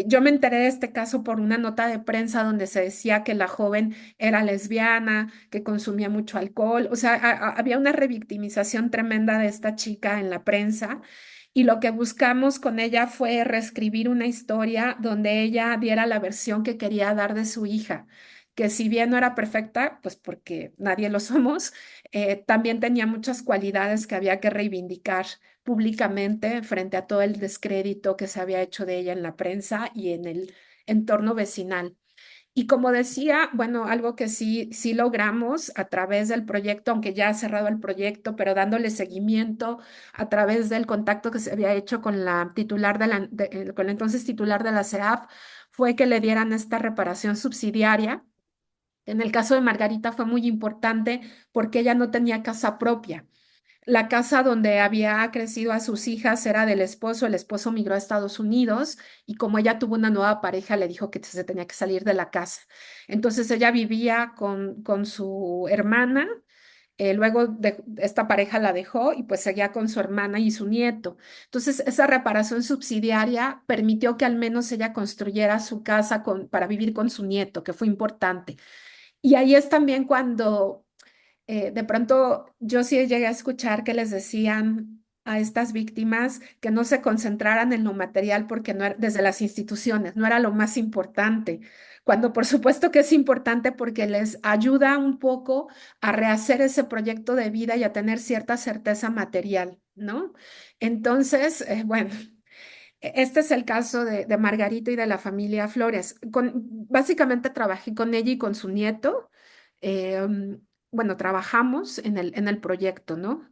yo me enteré de este caso por una nota de prensa donde se decía que la joven era lesbiana, que consumía mucho alcohol. O sea, había una revictimización tremenda de esta chica en la prensa. Y lo que buscamos con ella fue reescribir una historia donde ella diera la versión que quería dar de su hija, que si bien no era perfecta, pues porque nadie lo somos, también tenía muchas cualidades que había que reivindicar públicamente frente a todo el descrédito que se había hecho de ella en la prensa y en el entorno vecinal. Y como decía, bueno, algo que sí logramos a través del proyecto, aunque ya ha cerrado el proyecto, pero dándole seguimiento a través del contacto que se había hecho con la titular con la entonces titular de la CEAF, fue que le dieran esta reparación subsidiaria. En el caso de Margarita fue muy importante porque ella no tenía casa propia. La casa donde había crecido a sus hijas era del esposo, el esposo migró a Estados Unidos y como ella tuvo una nueva pareja, le dijo que se tenía que salir de la casa. Entonces ella vivía con su hermana, luego esta pareja la dejó y pues seguía con su hermana y su nieto. Entonces esa reparación subsidiaria permitió que al menos ella construyera su casa para vivir con su nieto, que fue importante. Y ahí es también cuando de pronto yo sí llegué a escuchar que les decían a estas víctimas que no se concentraran en lo material porque no desde las instituciones no era lo más importante, cuando por supuesto que es importante porque les ayuda un poco a rehacer ese proyecto de vida y a tener cierta certeza material, ¿no? Entonces, bueno. Este es el caso de Margarito y de la familia Flores. Básicamente trabajé con ella y con su nieto. Bueno, trabajamos en el proyecto, ¿no?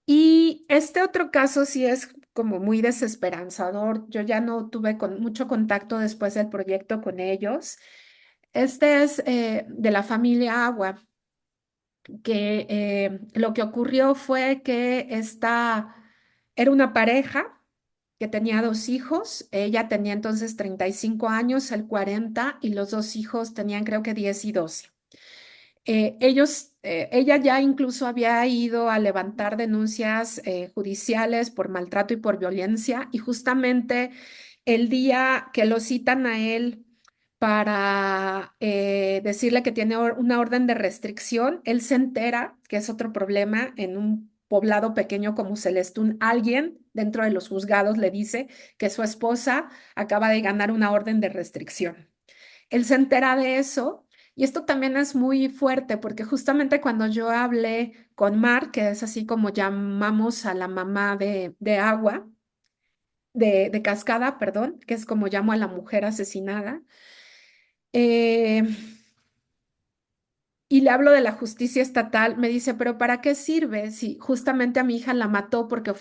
Y este otro caso sí es como muy desesperanzador. Yo ya no tuve mucho contacto después del proyecto con ellos. Este es de la familia Agua, que lo que ocurrió fue que esta era una pareja que tenía dos hijos. Ella tenía entonces 35 años, él 40, y los dos hijos tenían creo que 10 y 12. Ella ya incluso había ido a levantar denuncias judiciales por maltrato y por violencia, y justamente el día que lo citan a él para decirle que tiene una orden de restricción, él se entera, que es otro problema, en un poblado pequeño como Celestún, alguien dentro de los juzgados le dice que su esposa acaba de ganar una orden de restricción. Él se entera de eso y esto también es muy fuerte porque justamente cuando yo hablé con Mar, que es así como llamamos a la mamá de Agua, de Cascada, perdón, que es como llamo a la mujer asesinada, eh, y le hablo de la justicia estatal, me dice, pero ¿para qué sirve si justamente a mi hija la mató porque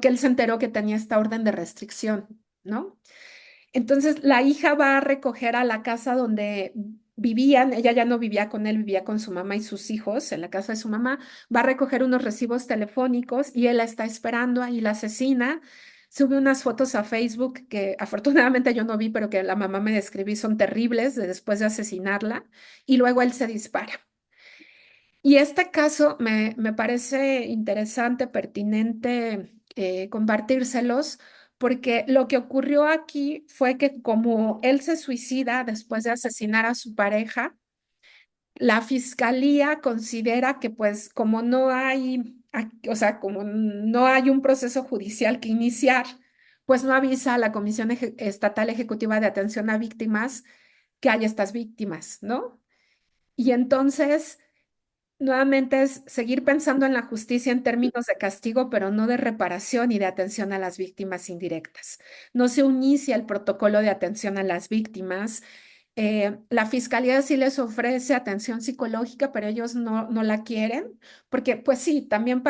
él se enteró que tenía esta orden de restricción, ¿no? Entonces la hija va a recoger a la casa donde vivían, ella ya no vivía con él, vivía con su mamá y sus hijos en la casa de su mamá, va a recoger unos recibos telefónicos y él la está esperando ahí, la asesina, sube unas fotos a Facebook que afortunadamente yo no vi, pero que la mamá me describí, son terribles de después de asesinarla, y luego él se dispara. Y este caso me parece interesante, pertinente compartírselos, porque lo que ocurrió aquí fue que como él se suicida después de asesinar a su pareja, la fiscalía considera que pues como no hay, o sea, como no hay un proceso judicial que iniciar, pues no avisa a la Comisión Estatal Ejecutiva de Atención a Víctimas que hay estas víctimas, ¿no? Y entonces nuevamente es seguir pensando en la justicia en términos de castigo, pero no de reparación y de atención a las víctimas indirectas. No se inicia el protocolo de atención a las víctimas. La fiscalía sí les ofrece atención psicológica, pero ellos no la quieren, porque pues sí, también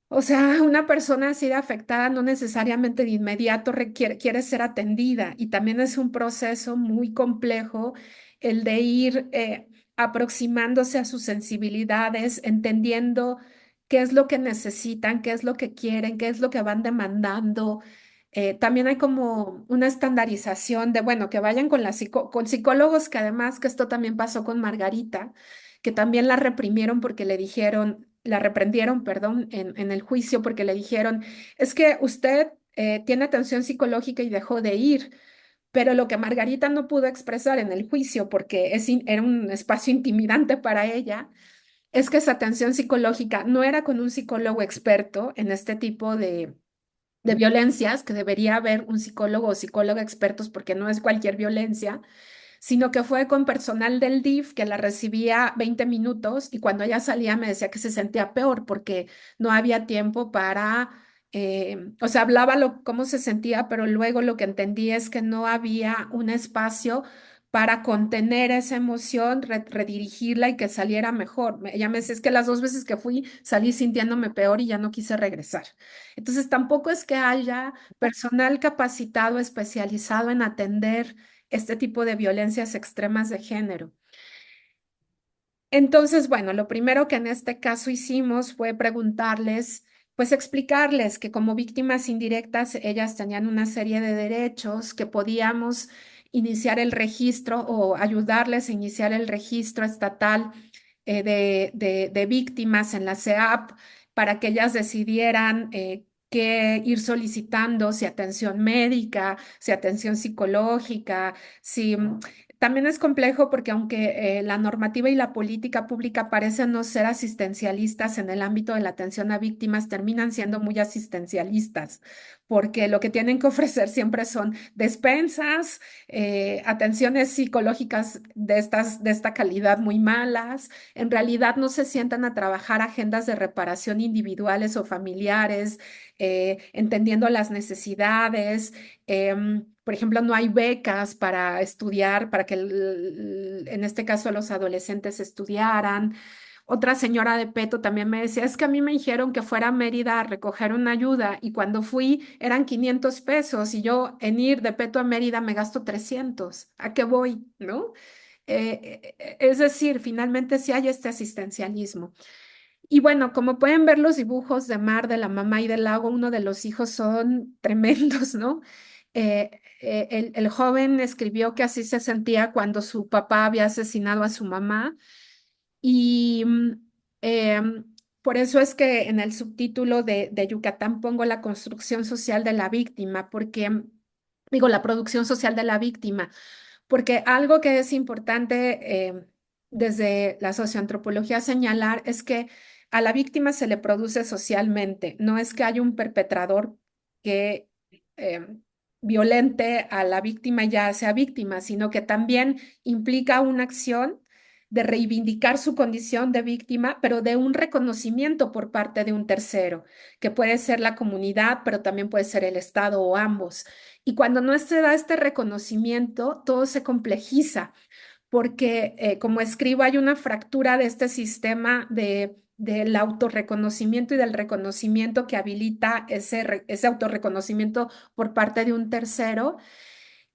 o sea, una persona así de afectada no necesariamente de inmediato quiere ser atendida y también es un proceso muy complejo el de ir aproximándose a sus sensibilidades, entendiendo qué es lo que necesitan, qué es lo que quieren, qué es lo que van demandando. También hay como una estandarización de, bueno, que vayan con, con psicólogos, que además que esto también pasó con Margarita, que también la reprimieron porque le dijeron, la reprendieron, perdón, en el juicio porque le dijeron, es que usted tiene atención psicológica y dejó de ir. Pero lo que Margarita no pudo expresar en el juicio, porque era un espacio intimidante para ella, es que esa atención psicológica no era con un psicólogo experto en este tipo de violencias, que debería haber un psicólogo o psicóloga expertos porque no es cualquier violencia, sino que fue con personal del DIF que la recibía 20 minutos y cuando ella salía me decía que se sentía peor porque no había tiempo para, o sea, hablaba cómo se sentía, pero luego lo que entendí es que no había un espacio para contener esa emoción, redirigirla y que saliera mejor. Ella me decía, es que las 2 veces que fui salí sintiéndome peor y ya no quise regresar. Entonces, tampoco es que haya personal capacitado, especializado en atender este tipo de violencias extremas de género. Entonces, bueno, lo primero que en este caso hicimos fue preguntarles, pues explicarles que como víctimas indirectas ellas tenían una serie de derechos, que podíamos iniciar el registro o ayudarles a iniciar el registro estatal de víctimas en la CEAP para que ellas decidieran qué ir solicitando, si atención médica, si atención psicológica, si también es complejo porque aunque la normativa y la política pública parecen no ser asistencialistas en el ámbito de la atención a víctimas, terminan siendo muy asistencialistas, porque lo que tienen que ofrecer siempre son despensas, atenciones psicológicas de esta calidad muy malas. En realidad no se sientan a trabajar agendas de reparación individuales o familiares, entendiendo las necesidades. Por ejemplo, no hay becas para estudiar, para que en este caso los adolescentes estudiaran. Otra señora de Peto también me decía, es que a mí me dijeron que fuera a Mérida a recoger una ayuda y cuando fui eran 500 pesos y yo en ir de Peto a Mérida me gasto 300. ¿A qué voy? ¿No? Es decir, finalmente sí hay este asistencialismo. Y bueno, como pueden ver los dibujos de mar, de la mamá y del lago, uno de los hijos son tremendos, ¿no? El joven escribió que así se sentía cuando su papá había asesinado a su mamá y por eso es que en el subtítulo de Yucatán pongo la construcción social de la víctima, porque digo la producción social de la víctima, porque algo que es importante desde la socioantropología señalar es que a la víctima se le produce socialmente, no es que haya un perpetrador que eh, violente a la víctima y ya sea víctima, sino que también implica una acción de reivindicar su condición de víctima, pero de un reconocimiento por parte de un tercero, que puede ser la comunidad, pero también puede ser el Estado o ambos. Y cuando no se da este reconocimiento, todo se complejiza, porque como escribo, hay una fractura de este sistema del autorreconocimiento y del reconocimiento que habilita ese autorreconocimiento por parte de un tercero.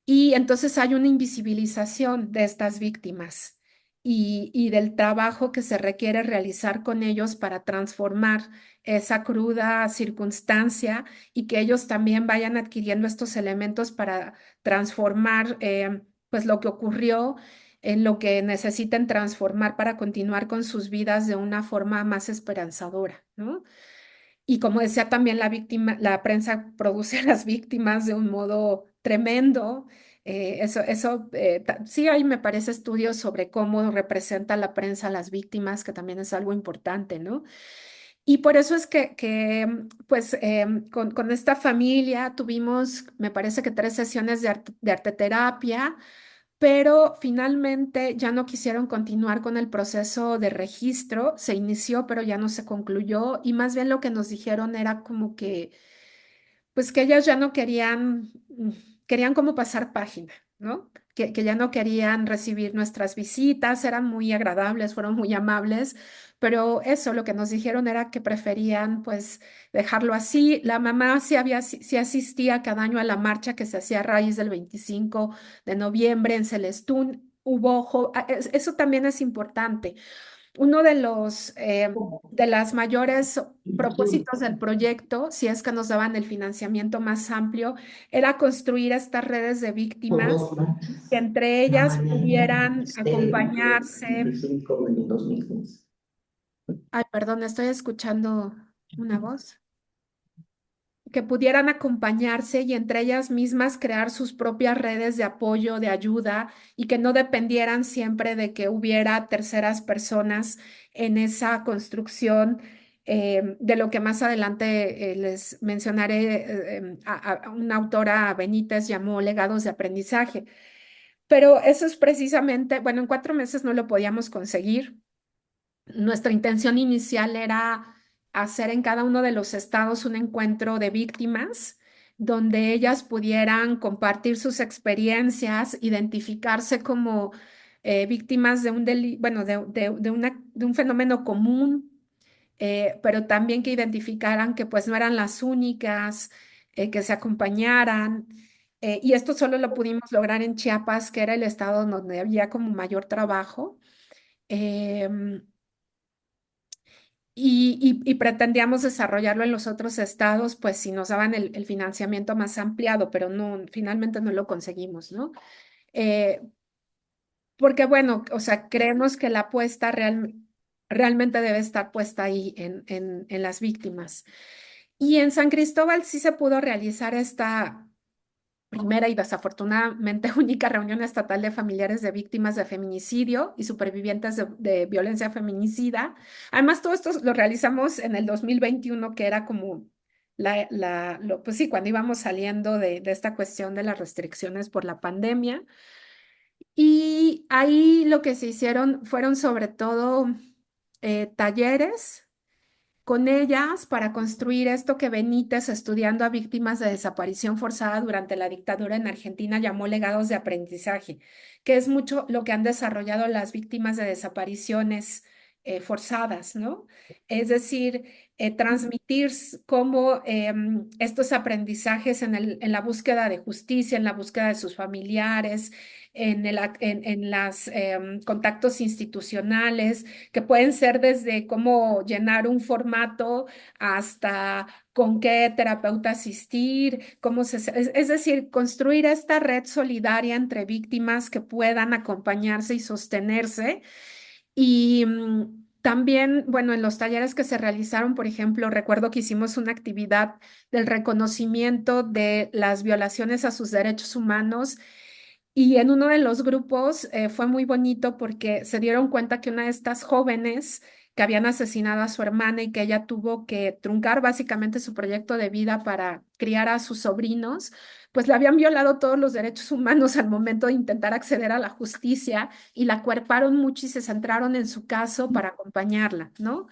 Y entonces hay una invisibilización de estas víctimas y del trabajo que se requiere realizar con ellos para transformar esa cruda circunstancia y que ellos también vayan adquiriendo estos elementos para transformar pues lo que ocurrió en lo que necesiten transformar para continuar con sus vidas de una forma más esperanzadora, ¿no? Y como decía también la víctima, la prensa produce a las víctimas de un modo tremendo. Sí hay, me parece, estudios sobre cómo representa la prensa a las víctimas, que también es algo importante, ¿no? Y por eso es pues, con esta familia tuvimos, me parece que 3 sesiones de arteterapia, pero finalmente ya no quisieron continuar con el proceso de registro, se inició, pero ya no se concluyó, y más bien lo que nos dijeron era como que, pues que ellas ya no querían, querían como pasar página, ¿no? Que ya no querían recibir nuestras visitas, eran muy agradables, fueron muy amables, pero eso, lo que nos dijeron era que preferían pues dejarlo así. La mamá sí asistía cada año a la marcha que se hacía a raíz del 25 de noviembre en Celestún. eso también es importante. Uno de las mayores propósitos del proyecto, si es que nos daban el financiamiento más amplio, era construir estas redes de víctimas que entre La ellas mañana pudieran del acompañarse. 25 del 2015. Ay, perdón, estoy escuchando una voz. Que pudieran acompañarse y entre ellas mismas crear sus propias redes de apoyo, de ayuda y que no dependieran siempre de que hubiera terceras personas en esa construcción, de lo que más adelante les mencionaré, a una autora Benítez llamó legados de aprendizaje. Pero eso es precisamente, bueno, en 4 meses no lo podíamos conseguir. Nuestra intención inicial era hacer en cada uno de los estados un encuentro de víctimas donde ellas pudieran compartir sus experiencias, identificarse como víctimas de bueno, de un fenómeno común, pero también que identificaran que pues no eran las únicas, que se acompañaran. Y esto solo lo pudimos lograr en Chiapas, que era el estado donde había como mayor trabajo. Em, y pretendíamos desarrollarlo en los otros estados, pues si nos daban el financiamiento más ampliado, pero no, finalmente no lo conseguimos, ¿no? Eh, Porque bueno, o sea, creemos que la apuesta realmente debe estar puesta ahí en las víctimas. Y en San Cristóbal sí se pudo realizar esta primera y desafortunadamente única reunión estatal de familiares de víctimas de feminicidio y supervivientes de violencia feminicida. Además, todo esto lo realizamos en el 2021, que era como pues sí, cuando íbamos saliendo de esta cuestión de las restricciones por la pandemia. Y ahí lo que se hicieron fueron sobre todo talleres con ellas para construir esto que Benítez, estudiando a víctimas de desaparición forzada durante la dictadura en Argentina, llamó legados de aprendizaje, que es mucho lo que han desarrollado las víctimas de desapariciones forzadas, ¿no? Es decir, transmitir cómo estos aprendizajes en la búsqueda de justicia, en la búsqueda de sus familiares, en las contactos institucionales, que pueden ser desde cómo llenar un formato hasta con qué terapeuta asistir, es decir, construir esta red solidaria entre víctimas que puedan acompañarse y sostenerse. Y también, bueno, en los talleres que se realizaron, por ejemplo, recuerdo que hicimos una actividad del reconocimiento de las violaciones a sus derechos humanos y en uno de los grupos fue muy bonito porque se dieron cuenta que una de estas jóvenes que habían asesinado a su hermana y que ella tuvo que truncar básicamente su proyecto de vida para criar a sus sobrinos, pues le habían violado todos los derechos humanos al momento de intentar acceder a la justicia y la cuerparon mucho y se centraron en su caso para acompañarla, ¿no?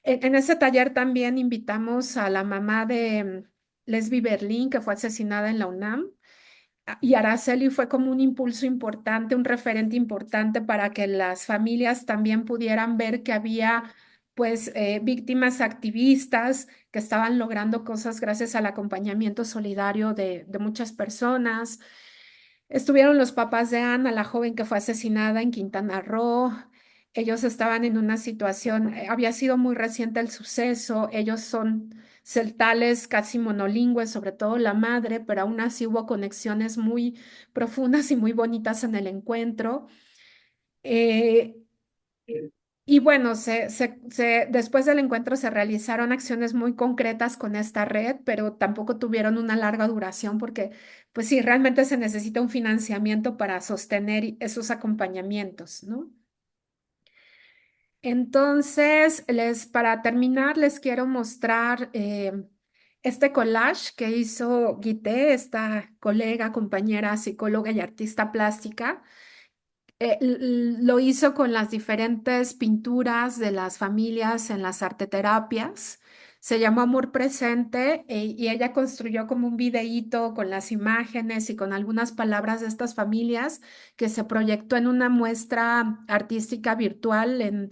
En ese taller también invitamos a la mamá de Lesbi Berlín, que fue asesinada en la UNAM. Y Araceli fue como un impulso importante, un referente importante para que las familias también pudieran ver que había pues víctimas activistas que estaban logrando cosas gracias al acompañamiento solidario de muchas personas. Estuvieron los papás de Ana, la joven que fue asesinada en Quintana Roo. Ellos estaban en una situación, había sido muy reciente el suceso, ellos son celtales casi monolingües, sobre todo la madre, pero aún así hubo conexiones muy profundas y muy bonitas en el encuentro. Eh, y bueno, después del encuentro se realizaron acciones muy concretas con esta red, pero tampoco tuvieron una larga duración porque, pues sí, realmente se necesita un financiamiento para sostener esos acompañamientos, ¿no? Entonces, para terminar, les quiero mostrar este collage que hizo Guité, esta colega, compañera, psicóloga y artista plástica. Lo hizo con las diferentes pinturas de las familias en las arteterapias. Se llamó Amor Presente y ella construyó como un videíto con las imágenes y con algunas palabras de estas familias que se proyectó en una muestra artística virtual en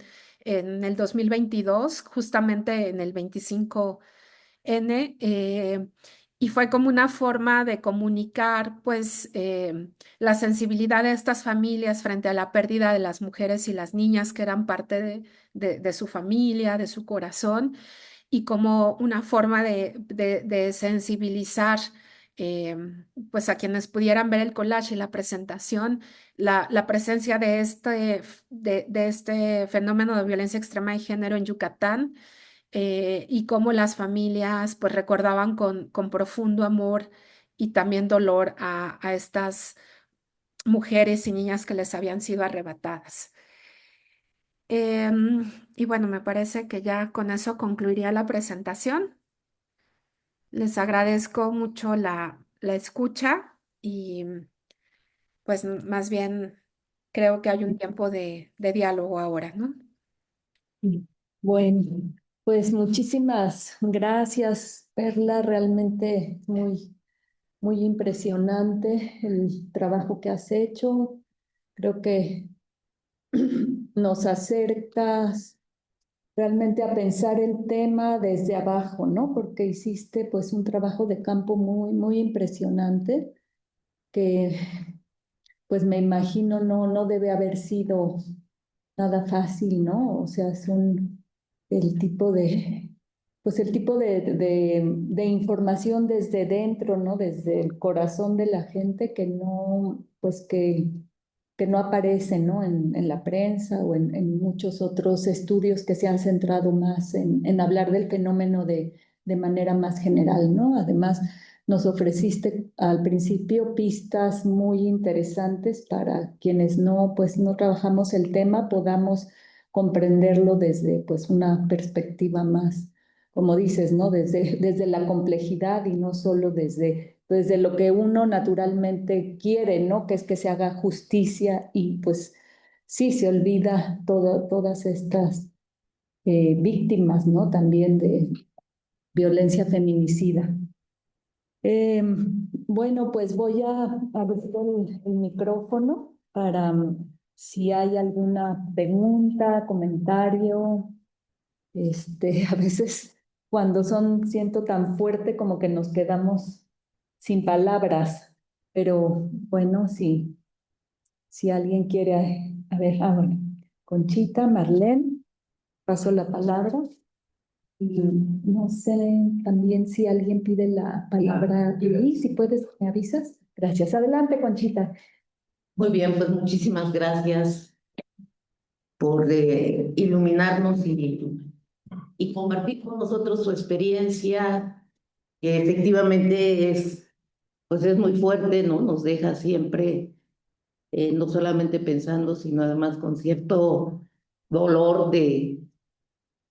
el 2022, justamente en el 25N. y fue como una forma de comunicar pues la sensibilidad de estas familias frente a la pérdida de las mujeres y las niñas que eran parte de su familia, de su corazón, y como una forma de sensibilizar eh, pues a quienes pudieran ver el collage y la presentación, la presencia de este fenómeno de violencia extrema de género en Yucatán, y cómo las familias pues recordaban con profundo amor y también dolor a estas mujeres y niñas que les habían sido arrebatadas. Y bueno, me parece que ya con eso concluiría la presentación. Les agradezco mucho la escucha y pues más bien creo que hay un tiempo de diálogo ahora, ¿no? Bueno, pues muchísimas gracias, Perla. Realmente muy impresionante el trabajo que has hecho. Creo que nos acercas realmente a pensar el tema desde abajo, ¿no? Porque hiciste pues un trabajo de campo muy impresionante que pues me imagino no debe haber sido nada fácil, ¿no? O sea, son el tipo pues el tipo de información desde dentro, ¿no? Desde el corazón de la gente que no, pues que no aparece, ¿no? En la prensa o en muchos otros estudios que se han centrado más en hablar del fenómeno de manera más general, ¿no? Además, nos ofreciste al principio pistas muy interesantes para quienes no, pues no trabajamos el tema, podamos comprenderlo desde, pues, una perspectiva más, como dices, ¿no? Desde la complejidad y no solo desde lo que uno naturalmente quiere, ¿no? Que es que se haga justicia y pues sí se olvida todas estas víctimas, ¿no? También de violencia feminicida. Bueno, pues voy a abrir el micrófono para si hay alguna pregunta, comentario. A veces cuando siento tan fuerte como que nos quedamos sin palabras, pero bueno, si alguien quiere, a ver, bueno, Conchita, Marlene, paso la palabra. Y no sé también si alguien pide la palabra. Y si puedes, me avisas. Gracias. Adelante, Conchita. Muy bien, pues muchísimas gracias por iluminarnos y compartir con nosotros su experiencia, que efectivamente pues es muy fuerte, ¿no? Nos deja siempre, no solamente pensando, sino además con cierto dolor de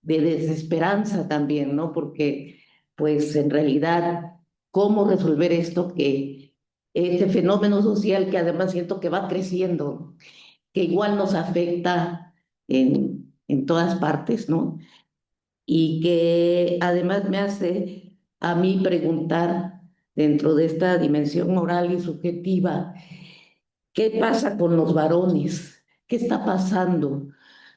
desesperanza también, ¿no? Porque, pues en realidad, ¿cómo resolver esto que este fenómeno social que además siento que va creciendo, que igual nos afecta en todas partes, ¿no? Y que además me hace a mí preguntar dentro de esta dimensión moral y subjetiva, ¿qué pasa con los varones? ¿Qué está pasando,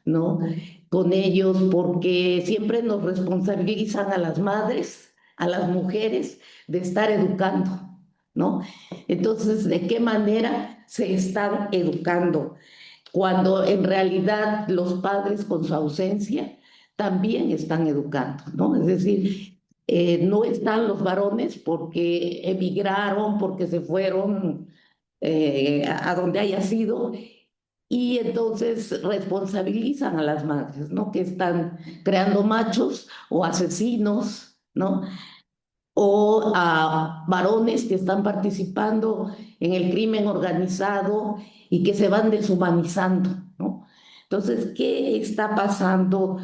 no? Con ellos, porque siempre nos responsabilizan a las madres, a las mujeres, de estar educando, ¿no? Entonces, ¿de qué manera se están educando? Cuando en realidad los padres con su ausencia también están educando, ¿no? Es decir, no están los varones porque emigraron, porque se fueron a donde haya sido, y entonces responsabilizan a las madres, ¿no? Que están creando machos o asesinos, ¿no? O a varones que están participando en el crimen organizado y que se van deshumanizando, ¿no? Entonces, ¿qué está pasando?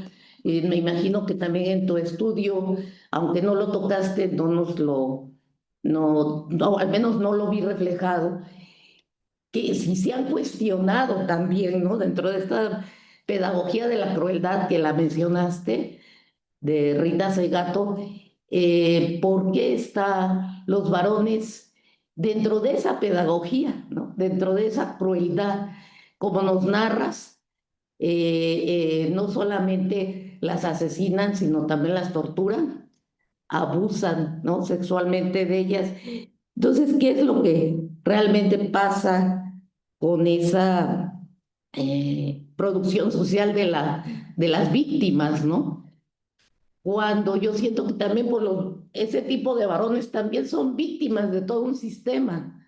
Me imagino que también en tu estudio, aunque no lo tocaste, no, al menos no lo vi reflejado, que si se han cuestionado también, ¿no? Dentro de esta pedagogía de la crueldad que la mencionaste, de Rita Segato, ¿por qué están los varones dentro de esa pedagogía, ¿no? Dentro de esa crueldad, como nos narras, no solamente las asesinan, sino también las torturan, abusan, ¿no? Sexualmente de ellas. Entonces, ¿qué es lo que realmente pasa con esa producción social de las víctimas, ¿no? Cuando yo siento que también ese tipo de varones también son víctimas de todo un sistema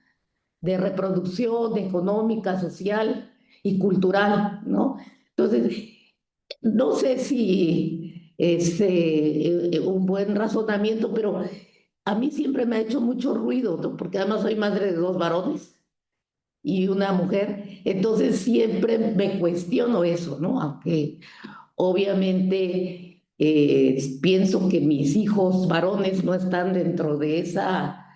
de reproducción económica, social y cultural, ¿no? Entonces, no sé si es un buen razonamiento, pero a mí siempre me ha hecho mucho ruido, ¿no? Porque además soy madre de 2 varones y una mujer, entonces siempre me cuestiono eso, ¿no? Aunque obviamente pienso que mis hijos varones no están dentro de esa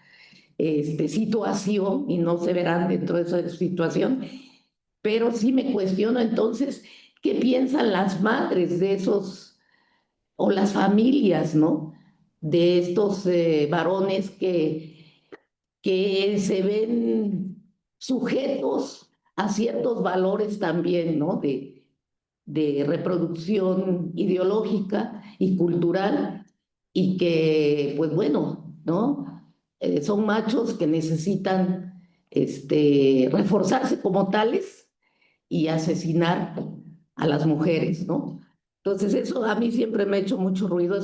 situación y no se verán dentro de esa situación, pero sí me cuestiono entonces qué piensan las madres de esos o las familias, ¿no? De estos varones que se ven sujetos a ciertos valores también, ¿no? De reproducción ideológica y cultural y que, pues bueno, ¿no? Son machos que necesitan reforzarse como tales y asesinar a las mujeres, ¿no? Entonces eso a mí siempre me ha hecho mucho ruido,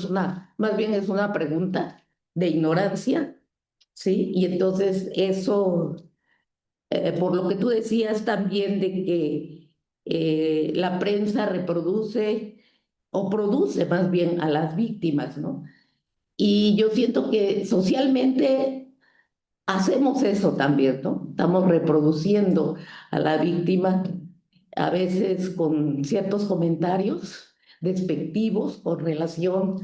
más bien es una pregunta de ignorancia, ¿sí? Y entonces eso, por lo que tú decías también de que la prensa reproduce o produce más bien a las víctimas, ¿no? Y yo siento que socialmente hacemos eso también, ¿no? Estamos reproduciendo a la víctima, a veces con ciertos comentarios despectivos con relación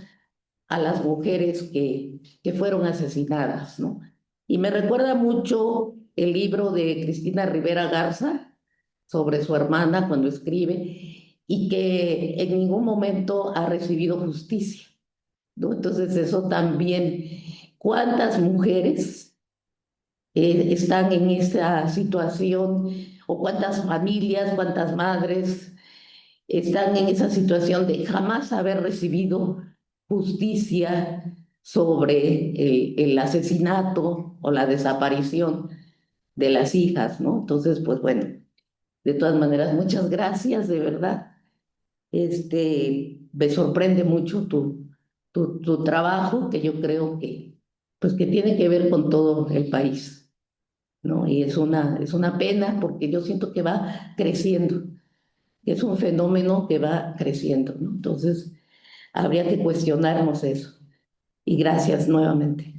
a las mujeres que fueron asesinadas, ¿no? Y me recuerda mucho el libro de Cristina Rivera Garza sobre su hermana cuando escribe y que en ningún momento ha recibido justicia, ¿no? Entonces eso también, ¿cuántas mujeres están en esa situación o cuántas familias, cuántas madres están en esa situación de jamás haber recibido justicia sobre el asesinato o la desaparición de las hijas, ¿no? Entonces, pues bueno, de todas maneras, muchas gracias, de verdad. Me sorprende mucho tu trabajo, que yo creo pues, que tiene que ver con todo el país, ¿no? Y es una pena porque yo siento que va creciendo, que es un fenómeno que va creciendo, ¿no? Entonces, habría que cuestionarnos eso. Y gracias nuevamente.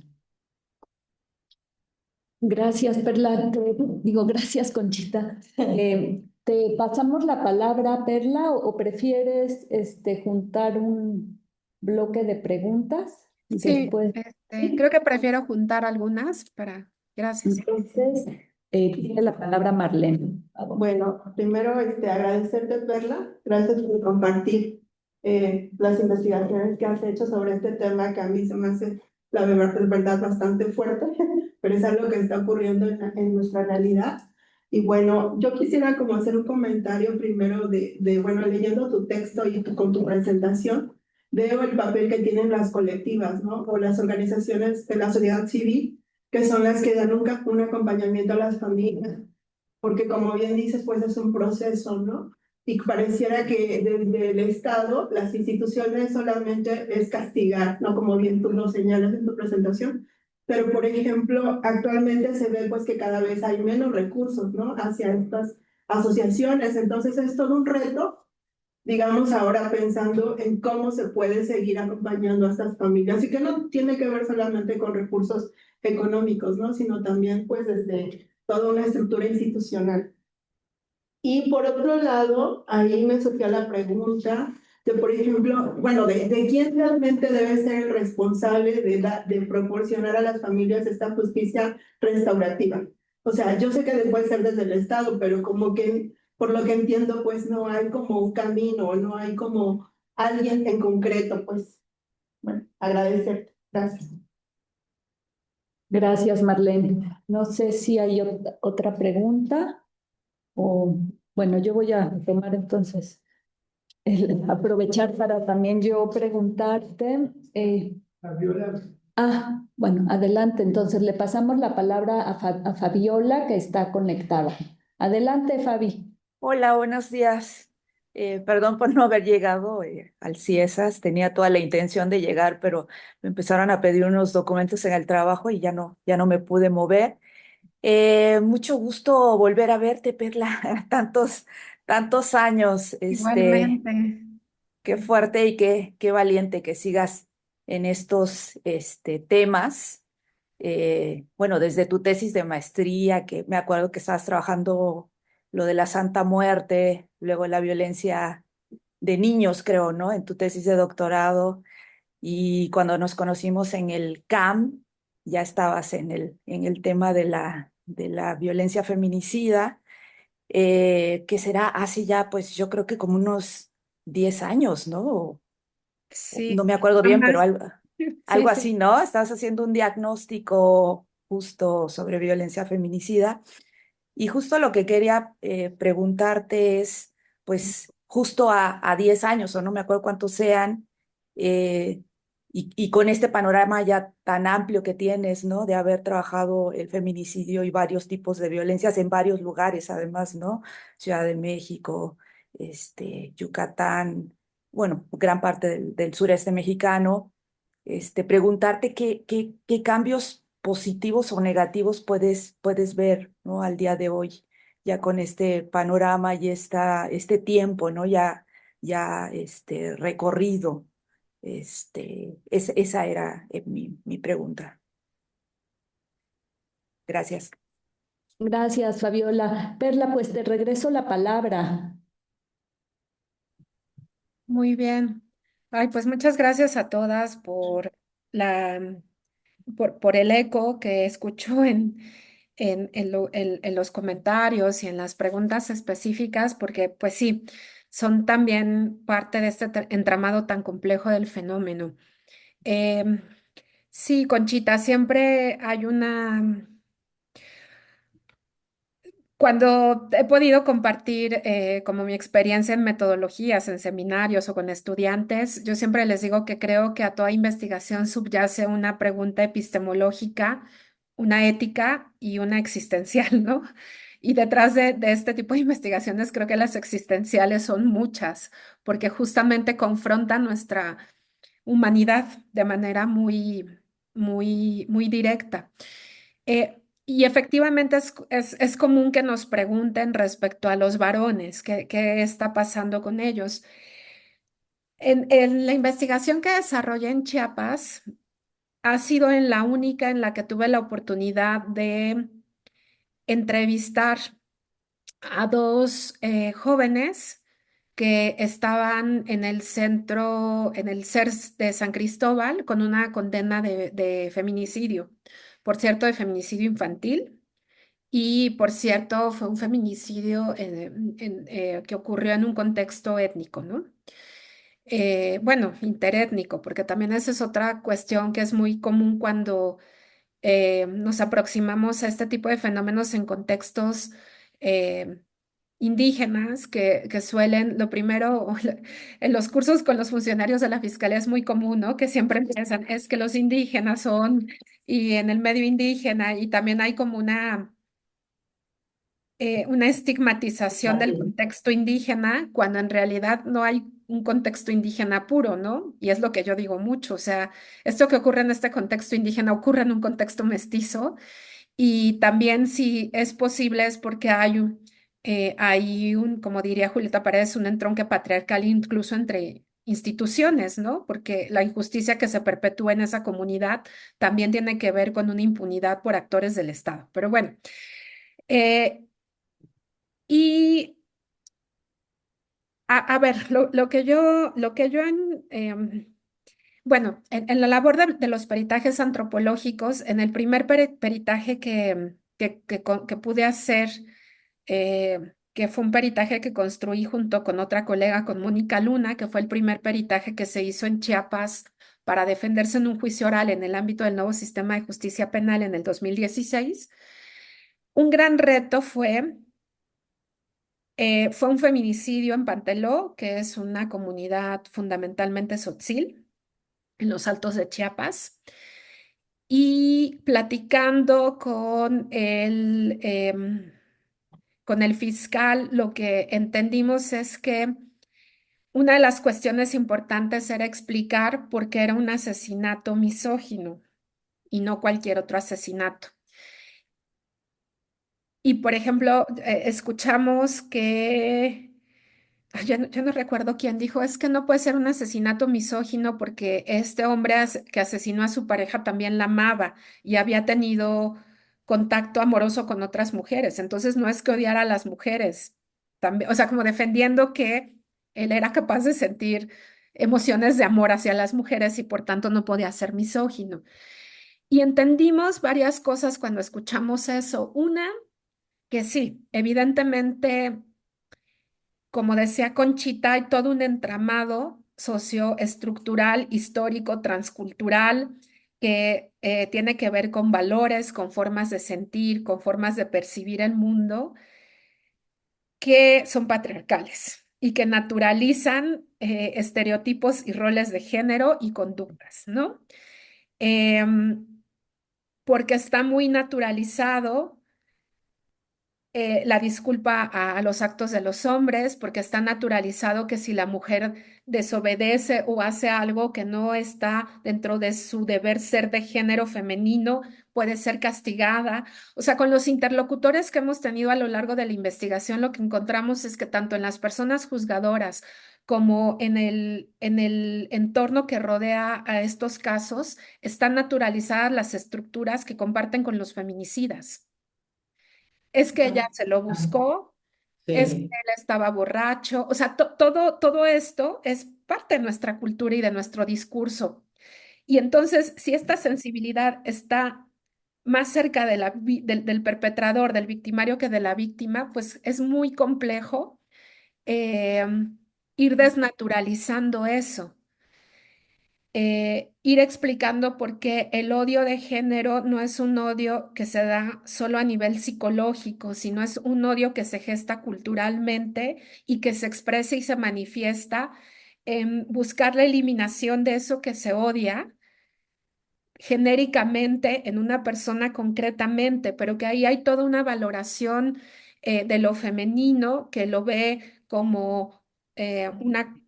Gracias, Perla. Digo, gracias, Conchita. ¿Te pasamos la palabra, Perla, o prefieres juntar un bloque de preguntas y Sí, después? ¿Sí? creo que prefiero juntar algunas para... Gracias. Entonces, tiene la palabra Marlene. Bueno, primero agradecerte, Perla, gracias por compartir las investigaciones que has hecho sobre este tema que a mí se me hace, la verdad, bastante fuerte, pero es algo que está ocurriendo en nuestra realidad. Y bueno, yo quisiera como hacer un comentario primero bueno, leyendo tu texto y con tu presentación, veo el papel que tienen las colectivas, ¿no? O las organizaciones de la sociedad civil, que son las que dan un acompañamiento a las familias, porque como bien dices, pues es un proceso, ¿no? Y pareciera que desde el Estado, las instituciones solamente es castigar, ¿no? Como bien tú lo señalas en tu presentación. Pero, por ejemplo, actualmente se ve pues que cada vez hay menos recursos, ¿no? Hacia estas asociaciones. Entonces es todo un reto, digamos, ahora pensando en cómo se puede seguir acompañando a estas familias. Y que no tiene que ver solamente con recursos económicos, ¿no? Sino también pues desde toda una estructura institucional. Y por otro lado, ahí me surgió la pregunta de, por ejemplo, bueno, de quién realmente debe ser el responsable de proporcionar a las familias esta justicia restaurativa. O sea, yo sé que puede ser desde el Estado, pero como que, por lo que entiendo, pues no hay como un camino, no hay como alguien en concreto, pues, bueno, agradecerte. Gracias. Gracias, Marlene. No sé si hay otra pregunta o, bueno, yo voy a tomar entonces, aprovechar para también yo preguntarte. Ah, bueno, adelante. Entonces le pasamos la palabra a Fabiola, que está conectada. Adelante, Fabi. Hola, buenos días. Perdón por no haber llegado al CIESAS. Tenía toda la intención de llegar, pero me empezaron a pedir unos documentos en el trabajo y ya no me pude mover. Mucho gusto volver a verte, Perla. Tantos años. Igualmente. Qué fuerte y qué valiente que sigas en estos temas. Bueno, desde tu tesis de maestría, que me acuerdo que estabas trabajando lo de la Santa Muerte, luego la violencia de niños, creo, ¿no? En tu tesis de doctorado. Y cuando nos conocimos en el CAM, ya estabas en el tema de la violencia feminicida, que será hace ya, pues yo creo que como unos 10 años, ¿no? Sí, No me acuerdo bien, pero jamás. Sí, algo sí. así, ¿no? Estás haciendo un diagnóstico justo sobre violencia feminicida. Y justo lo que quería preguntarte es, pues, justo a 10 años, o no me acuerdo cuántos sean, eh, y con este panorama ya tan amplio que tienes, ¿no? De haber trabajado el feminicidio y varios tipos de violencias en varios lugares, además, ¿no? Ciudad de México, Yucatán, bueno, gran parte del sureste mexicano. Preguntarte qué cambios positivos o negativos puedes ver, ¿no? Al día de hoy, ya con este panorama y este tiempo, ¿no? Ya recorrido. Esa era mi pregunta. Gracias. Gracias, Fabiola. Perla, pues te regreso la palabra. Muy bien. Ay, pues muchas gracias a todas por la, por el eco que escucho en los comentarios y en las preguntas específicas, porque pues sí, son también parte de este entramado tan complejo del fenómeno. Em, sí, Conchita, siempre hay una. Cuando he podido compartir como mi experiencia en metodologías, en seminarios o con estudiantes, yo siempre les digo que creo que a toda investigación subyace una pregunta epistemológica, una ética y una existencial, ¿no? Y detrás de este tipo de investigaciones creo que las existenciales son muchas, porque justamente confrontan nuestra humanidad de manera muy directa. Y efectivamente es común que nos pregunten respecto a los varones, qué está pasando con ellos. En la investigación que desarrollé en Chiapas, ha sido en la única en la que tuve la oportunidad de entrevistar a dos jóvenes que estaban en el centro, en el CERS de San Cristóbal, con una condena de feminicidio, por cierto, de feminicidio infantil. Y por cierto, fue un feminicidio que ocurrió en un contexto étnico, ¿no? Bueno, interétnico, porque también esa es otra cuestión que es muy común cuando nos aproximamos a este tipo de fenómenos en contextos eh, indígenas que suelen, lo primero, en los cursos con los funcionarios de la fiscalía es muy común, ¿no? Que siempre empiezan, es que los indígenas son, y en el medio indígena, y también hay como una estigmatización del contexto indígena cuando en realidad no hay un contexto indígena puro, ¿no? Y es lo que yo digo mucho, o sea, esto que ocurre en este contexto indígena ocurre en un contexto mestizo y también si es posible es porque como diría Julieta Paredes, un entronque patriarcal incluso entre instituciones, ¿no? Porque la injusticia que se perpetúa en esa comunidad también tiene que ver con una impunidad por actores del Estado. Pero bueno. eh, y a ver, bueno, en la labor de los peritajes antropológicos, en el primer peritaje que pude hacer, que fue un peritaje que construí junto con otra colega, con Mónica Luna, que fue el primer peritaje que se hizo en Chiapas para defenderse en un juicio oral en el ámbito del nuevo sistema de justicia penal en el 2016. Un gran reto fue un feminicidio en Panteló, que es una comunidad fundamentalmente tzotzil. en los Altos de Chiapas. Y platicando con el fiscal, lo que entendimos es que una de las cuestiones importantes era explicar por qué era un asesinato misógino y no cualquier otro asesinato. Y, por ejemplo, escuchamos que, ya no recuerdo quién dijo, es que no puede ser un asesinato misógino porque este hombre que asesinó a su pareja también la amaba y había tenido contacto amoroso con otras mujeres. Entonces no es que odiara a las mujeres, también, o sea, como defendiendo que él era capaz de sentir emociones de amor hacia las mujeres y por tanto no podía ser misógino. Y entendimos varias cosas cuando escuchamos eso. Una, que sí, evidentemente, como decía Conchita, hay todo un entramado socioestructural, histórico, transcultural, que tiene que ver con valores, con formas de sentir, con formas de percibir el mundo, que son patriarcales y que naturalizan estereotipos y roles de género y conductas, ¿no? Em, Porque está muy naturalizado la disculpa a los actos de los hombres, porque está naturalizado que si la mujer desobedece o hace algo que no está dentro de su deber ser de género femenino, puede ser castigada. O sea, con los interlocutores que hemos tenido a lo largo de la investigación, lo que encontramos es que tanto en las personas juzgadoras como en el entorno que rodea a estos casos, están naturalizadas las estructuras que comparten con los feminicidas. Es que ella se lo buscó, es que Sí. él estaba borracho, o sea, todo esto es parte de nuestra cultura y de nuestro discurso. Y entonces, si esta sensibilidad está más cerca de del perpetrador, del victimario que de la víctima, pues es muy complejo eh, ir desnaturalizando eso, ir explicando por qué el odio de género no es un odio que se da solo a nivel psicológico, sino es un odio que se gesta culturalmente y que se expresa y se manifiesta en buscar la eliminación de eso que se odia genéricamente en una persona concretamente, pero que ahí hay toda una valoración de lo femenino que lo ve como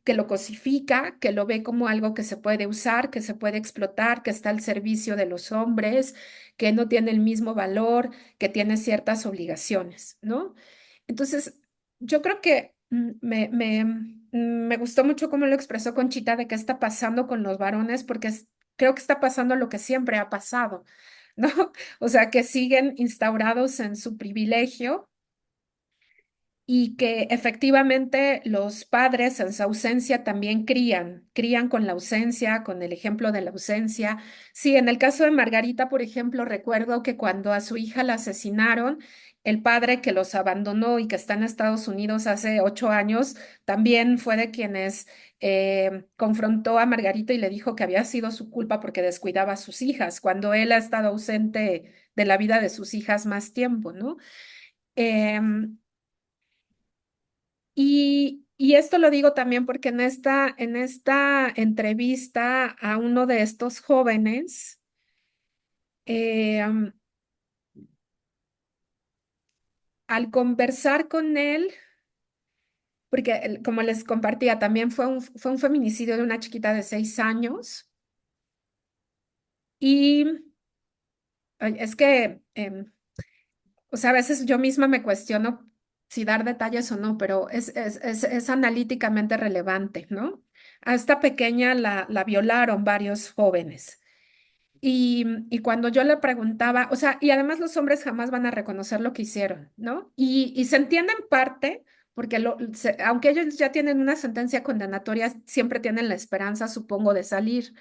que lo cosifica, que lo ve como algo que se puede usar, que se puede explotar, que está al servicio de los hombres, que no tiene el mismo valor, que tiene ciertas obligaciones, ¿no? Entonces, yo creo que me gustó mucho cómo lo expresó Conchita de qué está pasando con los varones, porque creo que está pasando lo que siempre ha pasado, ¿no? O sea, que siguen instaurados en su privilegio y que efectivamente los padres en su ausencia también crían con la ausencia, con el ejemplo de la ausencia. Sí, en el caso de Margarita, por ejemplo, recuerdo que cuando a su hija la asesinaron, el padre que los abandonó y que está en Estados Unidos hace 8 años, también fue de quienes confrontó a Margarita y le dijo que había sido su culpa porque descuidaba a sus hijas, cuando él ha estado ausente de la vida de sus hijas más tiempo, ¿no? Em, y esto lo digo también porque en esta entrevista a uno de estos jóvenes, eh, al conversar con él, porque como les compartía, también fue un feminicidio de una chiquita de 6 años. Y ay, es que, o sea, a veces yo misma me cuestiono si dar detalles o no, pero es analíticamente relevante, ¿no? A esta pequeña la violaron varios jóvenes. Y cuando yo le preguntaba, o sea, y además los hombres jamás van a reconocer lo que hicieron, ¿no? Y se entiende en parte, porque aunque ellos ya tienen una sentencia condenatoria, siempre tienen la esperanza, supongo, de salir.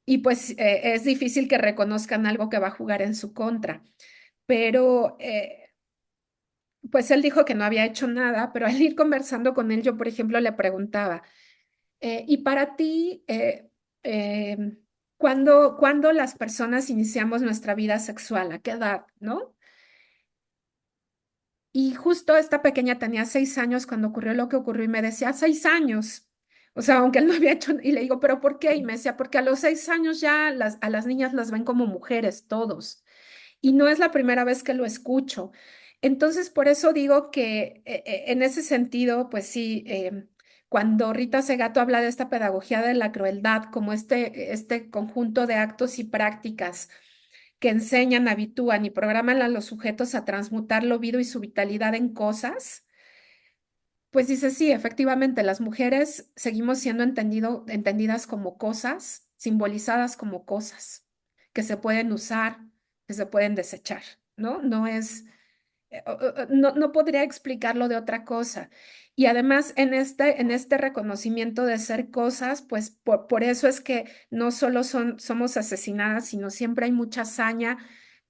Y pues es difícil que reconozcan algo que va a jugar en su contra. Pero pues él dijo que no había hecho nada, pero al ir conversando con él, yo, por ejemplo, le preguntaba, ¿y para ti, cuándo las personas iniciamos nuestra vida sexual? ¿A qué edad, no? Y justo esta pequeña tenía 6 años cuando ocurrió lo que ocurrió y me decía, 6 años. O sea, aunque él no había hecho, y le digo, ¿pero por qué? Y me decía, porque a los 6 años ya a las niñas las ven como mujeres, todos. Y no es la primera vez que lo escucho. Entonces, por eso digo que en ese sentido, pues sí, cuando Rita Segato habla de esta pedagogía de la crueldad como este conjunto de actos y prácticas que enseñan, habitúan y programan a los sujetos a transmutar lo vivo y su vitalidad en cosas, pues dice, sí, efectivamente, las mujeres seguimos siendo entendidas como cosas, simbolizadas como cosas, que se pueden usar, que se pueden desechar, ¿no? No es, no podría explicarlo de otra cosa. Y además, en este reconocimiento de ser cosas, pues por eso es que no solo somos asesinadas, sino siempre hay mucha hazaña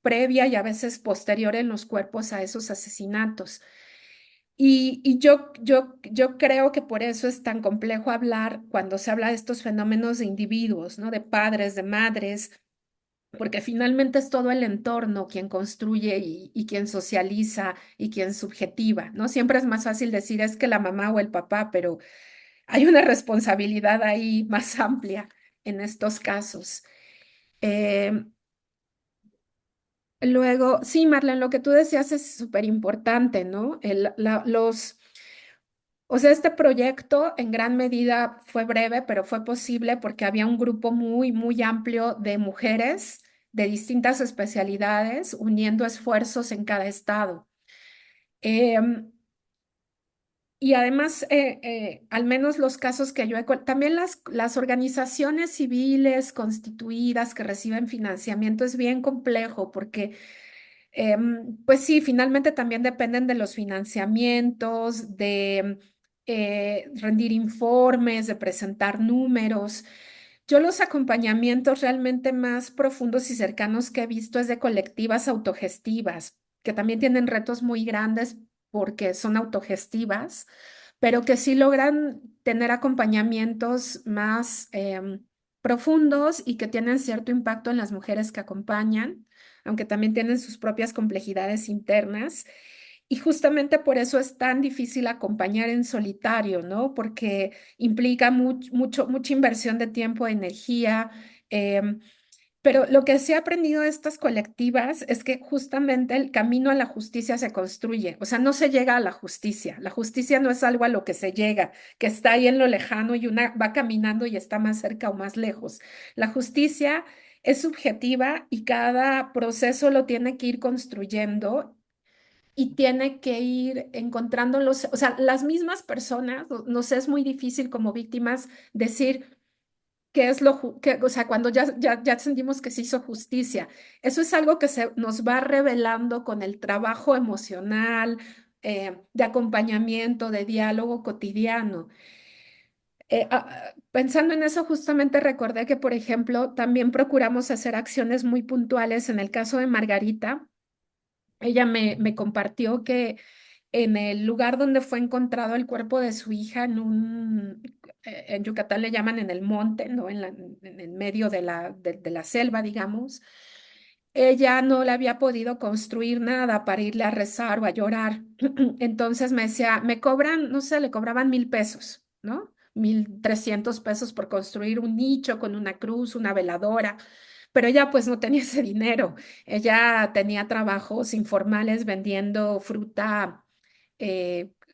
previa y a veces posterior en los cuerpos a esos asesinatos. Y yo creo que por eso es tan complejo hablar cuando se habla de estos fenómenos de individuos, ¿no? De padres, de madres, porque finalmente es todo el entorno quien construye y quien socializa y quien subjetiva, ¿no? Siempre es más fácil decir es que la mamá o el papá, pero hay una responsabilidad ahí más amplia en estos casos. Eh, Luego, sí, Marlene, lo que tú decías es súper importante, ¿no? O sea, este proyecto en gran medida fue breve, pero fue posible porque había un grupo muy, muy amplio de mujeres de distintas especialidades uniendo esfuerzos en cada estado. Em, y además, al menos los casos que yo también las organizaciones civiles constituidas que reciben financiamiento es bien complejo porque pues sí, finalmente también dependen de los financiamientos, de rendir informes, de presentar números. Yo los acompañamientos realmente más profundos y cercanos que he visto es de colectivas autogestivas, que también tienen retos muy grandes porque son autogestivas, pero que sí logran tener acompañamientos más profundos y que tienen cierto impacto en las mujeres que acompañan, aunque también tienen sus propias complejidades internas. Y justamente por eso es tan difícil acompañar en solitario, ¿no? Porque implica mucha inversión de tiempo, energía. em, pero lo que sí he aprendido de estas colectivas es que justamente el camino a la justicia se construye, o sea, no se llega a la justicia. La justicia no es algo a lo que se llega, que está ahí en lo lejano y una va caminando y está más cerca o más lejos. La justicia es subjetiva y cada proceso lo tiene que ir construyendo y tiene que ir encontrando o sea, las mismas personas, no sé, es muy difícil como víctimas decir qué es o sea, cuando ya sentimos que se hizo justicia. Eso es algo que nos va revelando con el trabajo emocional, de acompañamiento, de diálogo cotidiano. Pensando en eso, justamente recordé que, por ejemplo, también procuramos hacer acciones muy puntuales. En el caso de Margarita, ella me compartió que en el lugar donde fue encontrado el cuerpo de su hija, en Yucatán le llaman en el monte, ¿no? En el medio de la selva, digamos, ella no le había podido construir nada para irle a rezar o a llorar. Entonces me decía, me cobran, no sé, le cobraban 1,000 pesos, ¿no? 1,300 pesos por construir un nicho con una cruz, una veladora, pero ella pues no tenía ese dinero. Ella tenía trabajos informales vendiendo fruta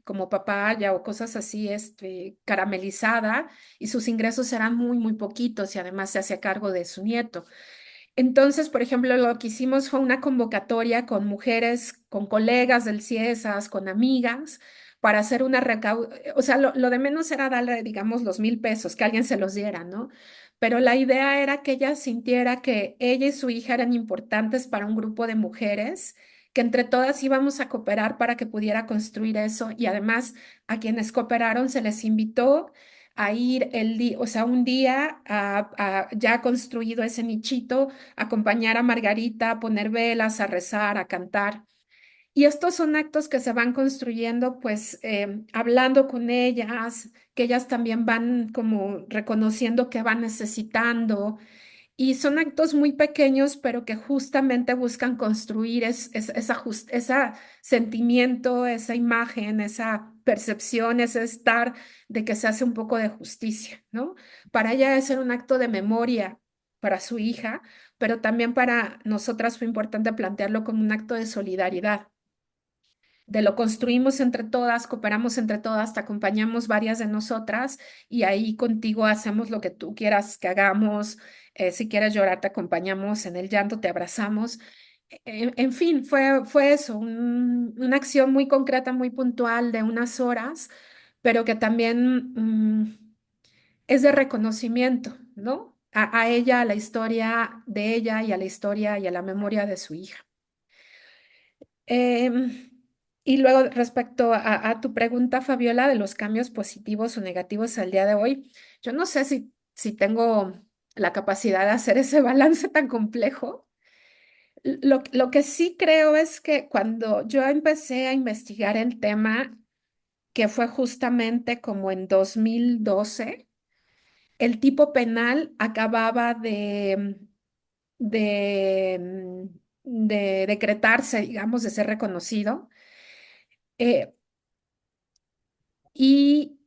como papaya o cosas así, caramelizada, y sus ingresos eran muy, muy poquitos y además se hacía cargo de su nieto. Entonces, por ejemplo, lo que hicimos fue una convocatoria con mujeres, con colegas del CIESAS, con amigas, para hacer una recaudación. O sea, lo de menos era darle, digamos, los 1,000 pesos, que alguien se los diera, ¿no? Pero la idea era que ella sintiera que ella y su hija eran importantes para un grupo de mujeres, que entre todas íbamos a cooperar para que pudiera construir eso. Y además, a quienes cooperaron se les invitó a ir o sea, un día ya construido ese nichito, acompañar a Margarita, a poner velas, a rezar, a cantar. Y estos son actos que se van construyendo, pues hablando con ellas, que ellas también van como reconociendo que van necesitando. Y son actos muy pequeños, pero que justamente buscan construir ese sentimiento, esa imagen, esa percepción, ese estar de que se hace un poco de justicia, ¿no? Para ella es un acto de memoria para su hija, pero también para nosotras fue importante plantearlo como un acto de solidaridad. De lo construimos entre todas, cooperamos entre todas, te acompañamos varias de nosotras y ahí contigo hacemos lo que tú quieras que hagamos. Si quieres llorar, te acompañamos en el llanto, te abrazamos. En fin, fue eso, una acción muy concreta, muy puntual de unas horas, pero que también es de reconocimiento, ¿no? A ella, a la historia de ella y a la historia y a la memoria de su hija. Em, y luego, respecto a tu pregunta, Fabiola, de los cambios positivos o negativos al día de hoy, yo no sé si tengo la capacidad de hacer ese balance tan complejo. Lo que sí creo es que cuando yo empecé a investigar el tema, que fue justamente como en 2012, el tipo penal acababa de, de decretarse, digamos, de ser reconocido. Eh, y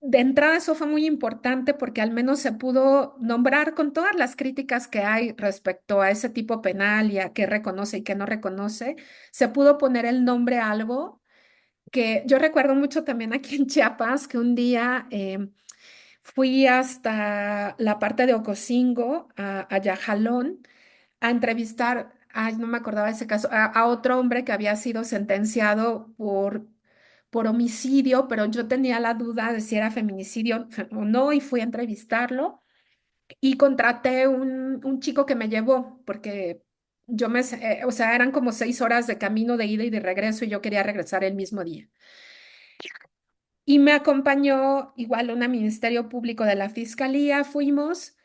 de entrada eso fue muy importante porque al menos se pudo nombrar con todas las críticas que hay respecto a ese tipo penal y a qué reconoce y qué no reconoce, se pudo poner el nombre a algo que yo recuerdo mucho también aquí en Chiapas, que un día fui hasta la parte de Ocosingo, a Yajalón, a entrevistar, ay, no me acordaba de ese caso, a otro hombre que había sido sentenciado por homicidio, pero yo tenía la duda de si era feminicidio o no, y fui a entrevistarlo y contraté un chico que me llevó, porque o sea, eran como 6 horas de camino de ida y de regreso y yo quería regresar el mismo día. Y me acompañó igual una ministerio público de la fiscalía, fuimos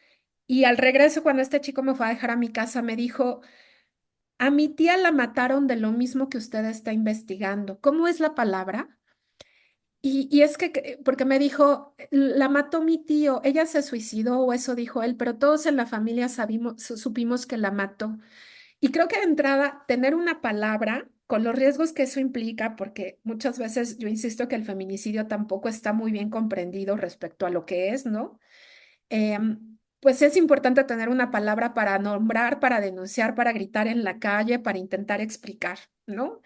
y al regreso, cuando este chico me fue a dejar a mi casa, me dijo, a mi tía la mataron de lo mismo que usted está investigando. ¿Cómo es la palabra? Y es que, porque me dijo, la mató mi tío, ella se suicidó o eso dijo él, pero todos en la familia supimos que la mató. Y creo que de entrada, tener una palabra con los riesgos que eso implica, porque muchas veces yo insisto que el feminicidio tampoco está muy bien comprendido respecto a lo que es, ¿no? Pues es importante tener una palabra para nombrar, para denunciar, para gritar en la calle, para intentar explicar, ¿no?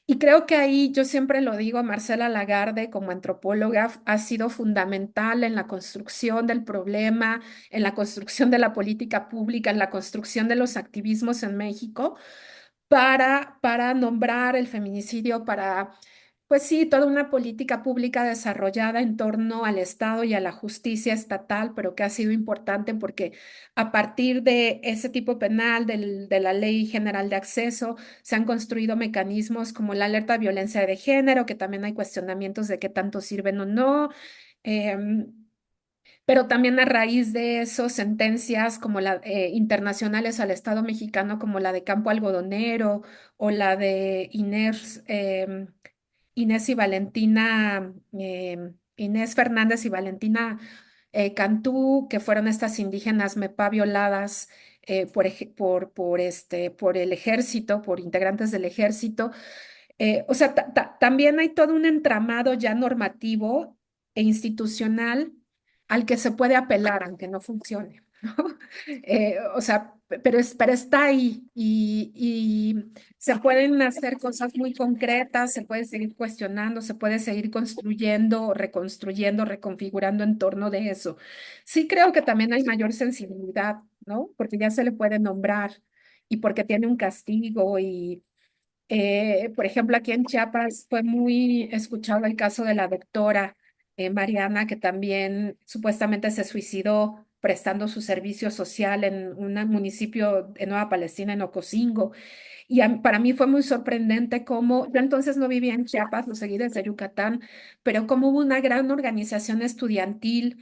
Y creo que ahí yo siempre lo digo, Marcela Lagarde como antropóloga ha sido fundamental en la construcción del problema, en la construcción de la política pública, en la construcción de los activismos en México para nombrar el feminicidio, para, pues sí, toda una política pública desarrollada en torno al Estado y a la justicia estatal, pero que ha sido importante porque a partir de ese tipo penal, de la Ley General de Acceso, se han construido mecanismos como la alerta de violencia de género, que también hay cuestionamientos de qué tanto sirven o no. em, pero también a raíz de eso, sentencias como internacionales al Estado mexicano, como la de Campo Algodonero o la de Inés y Valentina, Inés Fernández y Valentina Cantú, que fueron estas indígenas MEPA violadas por el ejército, por integrantes del ejército. O sea, también hay todo un entramado ya normativo e institucional al que se puede apelar, aunque no funcione, ¿no? O sea, pero está ahí y se pueden hacer cosas muy concretas, se puede seguir cuestionando, se puede seguir construyendo, reconstruyendo, reconfigurando en torno de eso. Sí creo que también hay mayor sensibilidad, ¿no? Porque ya se le puede nombrar y porque tiene un castigo y por ejemplo, aquí en Chiapas fue muy escuchado el caso de la doctora Mariana, que también supuestamente se suicidó prestando su servicio social en un municipio de Nueva Palestina, en Ocosingo. Y para mí fue muy sorprendente cómo, yo entonces no vivía en Chiapas, lo seguí desde Yucatán, pero cómo hubo una gran organización estudiantil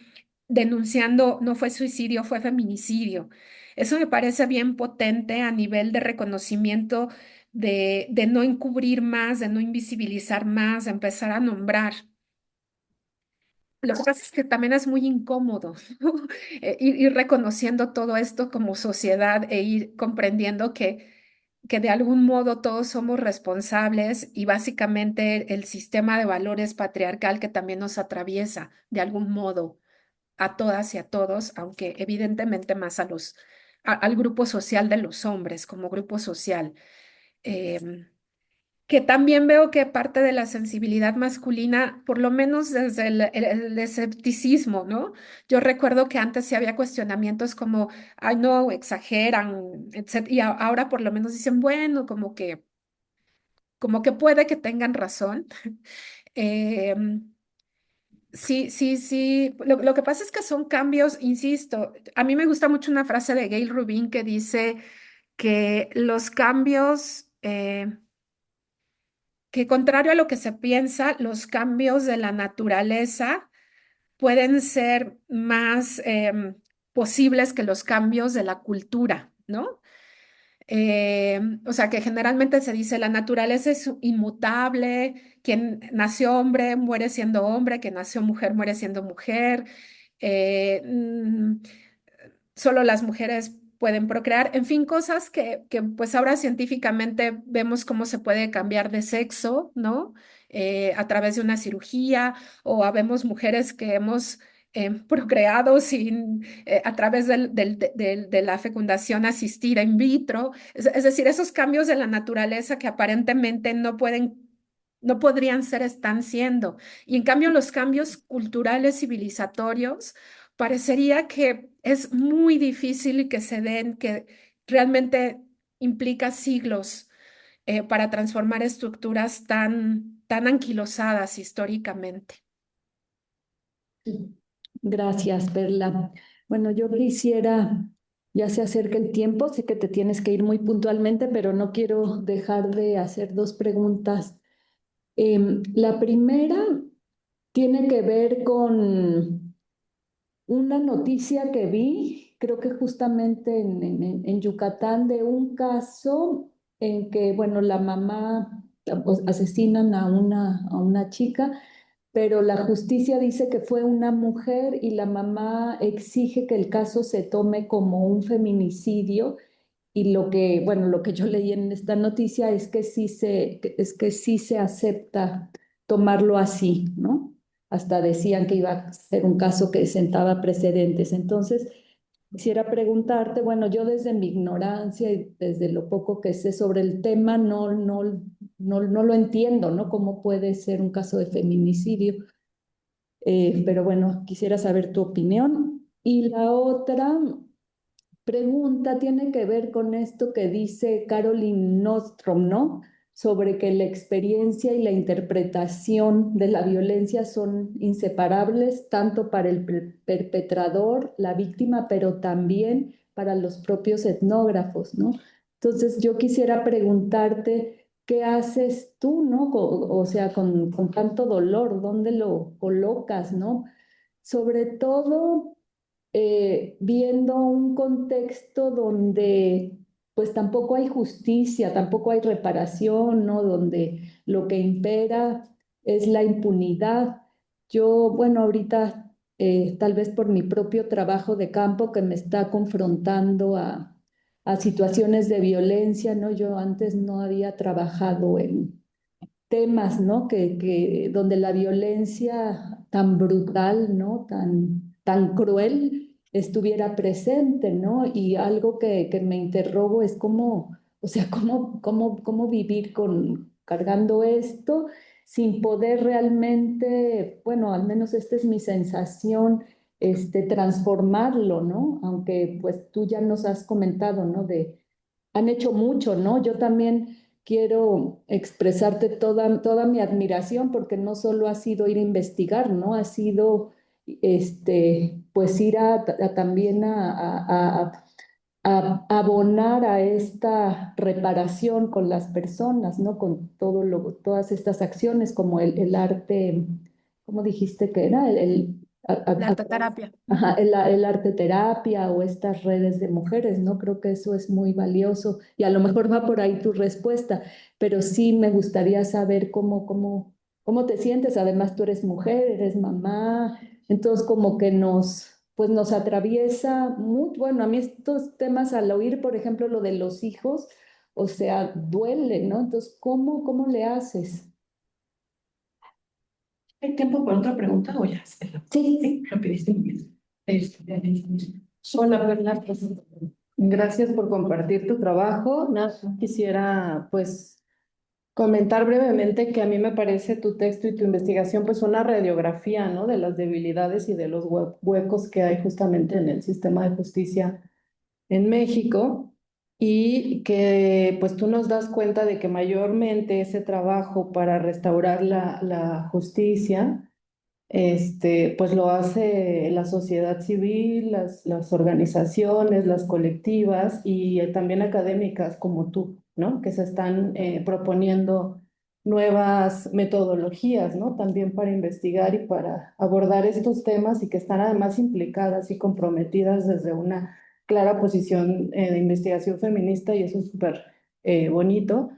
denunciando, no fue suicidio, fue feminicidio. Eso me parece bien potente a nivel de reconocimiento de no encubrir más, de no invisibilizar más, de empezar a nombrar. Lo que pasa es que también es muy incómodo, ¿no? Ir reconociendo todo esto como sociedad e ir comprendiendo que de algún modo todos somos responsables y básicamente el sistema de valores patriarcal que también nos atraviesa de algún modo a todas y a todos, aunque evidentemente más al grupo social de los hombres como grupo social. Em, que también veo que parte de la sensibilidad masculina, por lo menos desde el escepticismo, ¿no? Yo recuerdo que antes sí había cuestionamientos como, ay, no, exageran, etc. Y ahora por lo menos dicen, bueno, como que puede que tengan razón. Em, sí, sí, sí. Lo que pasa es que son cambios, insisto, a mí me gusta mucho una frase de Gail Rubin que dice que los cambios... que contrario a lo que se piensa, los cambios de la naturaleza pueden ser más posibles que los cambios de la cultura, ¿no? O sea, que generalmente se dice la naturaleza es inmutable, quien nació hombre muere siendo hombre, quien nació mujer muere siendo mujer. eh, mm, Solo las mujeres pueden procrear, en fin, cosas que pues ahora científicamente vemos cómo se puede cambiar de sexo, ¿no? A través de una cirugía, o habemos mujeres que hemos procreado a través de la fecundación asistida in vitro, es decir, esos cambios de la naturaleza que aparentemente no podrían ser, están siendo. Y en cambio los cambios culturales civilizatorios parecería que es muy difícil que se den, que realmente implica siglos para transformar estructuras tan anquilosadas históricamente. Gracias, Perla. Bueno, yo quisiera, ya se acerca el tiempo, sé que te tienes que ir muy puntualmente, pero no quiero dejar de hacer dos preguntas. La primera tiene que ver con una noticia que vi, creo que justamente en Yucatán, de un caso en que, bueno, la mamá, pues, asesinan a una chica, pero la justicia dice que fue una mujer y la mamá exige que el caso se tome como un feminicidio. Y bueno, lo que yo leí en esta noticia es que es que sí se acepta tomarlo así, ¿no? Hasta decían que iba a ser un caso que sentaba precedentes. Entonces, quisiera preguntarte, bueno, yo desde mi ignorancia y desde lo poco que sé sobre el tema, no lo entiendo, ¿no? ¿Cómo puede ser un caso de feminicidio? Pero bueno, quisiera saber tu opinión. Y la otra pregunta tiene que ver con esto que dice Caroline Nostrom, ¿no? Sobre que la experiencia y la interpretación de la violencia son inseparables tanto para el perpetrador, la víctima, pero también para los propios etnógrafos, ¿no? Entonces yo quisiera preguntarte, ¿qué haces tú, ¿no? O sea, con tanto dolor, ¿dónde lo colocas, ¿no? Sobre todo viendo un contexto donde pues tampoco hay justicia, tampoco hay reparación, ¿no? Donde lo que impera es la impunidad. Yo, bueno, ahorita tal vez por mi propio trabajo de campo que me está confrontando a situaciones de violencia, ¿no? Yo antes no había trabajado en temas, ¿no? Donde la violencia tan brutal, ¿no? Tan cruel estuviera presente, ¿no? Y algo que me interrogo es cómo, o sea, cómo vivir cargando esto sin poder realmente, bueno, al menos esta es mi sensación, transformarlo, ¿no? Aunque pues tú ya nos has comentado, ¿no? Han hecho mucho, ¿no? Yo también quiero expresarte toda mi admiración porque no solo ha sido ir a investigar, ¿no? Ha sido, pues ir también a abonar a esta reparación con las personas, ¿no? Con todas estas acciones como el arte, ¿cómo dijiste que era? La arteterapia. Ajá, el arte terapia o estas redes de mujeres, ¿no? Creo que eso es muy valioso y a lo mejor va por ahí tu respuesta, pero sí me gustaría saber cómo te sientes. Además, tú eres mujer, eres mamá, entonces como que pues nos atraviesa mucho. Bueno, a mí estos temas al oír, por ejemplo, lo de los hijos, o sea, duele, ¿no? Entonces, ¿cómo le haces? ¿Hay tiempo para otra pregunta o ya? Sí. Sí, rapidísimo. Hola, Bernardo. Gracias por compartir tu trabajo. Nada, quisiera pues comentar brevemente que a mí me parece tu texto y tu investigación pues una radiografía, ¿no? De las debilidades y de los huecos que hay justamente en el sistema de justicia en México y que pues tú nos das cuenta de que mayormente ese trabajo para restaurar la justicia pues lo hace la sociedad civil, las organizaciones, las colectivas y también académicas como tú, ¿no? Que se están proponiendo nuevas metodologías, ¿no? También para investigar y para abordar estos temas y que están además implicadas y comprometidas desde una clara posición de investigación feminista y eso es súper bonito.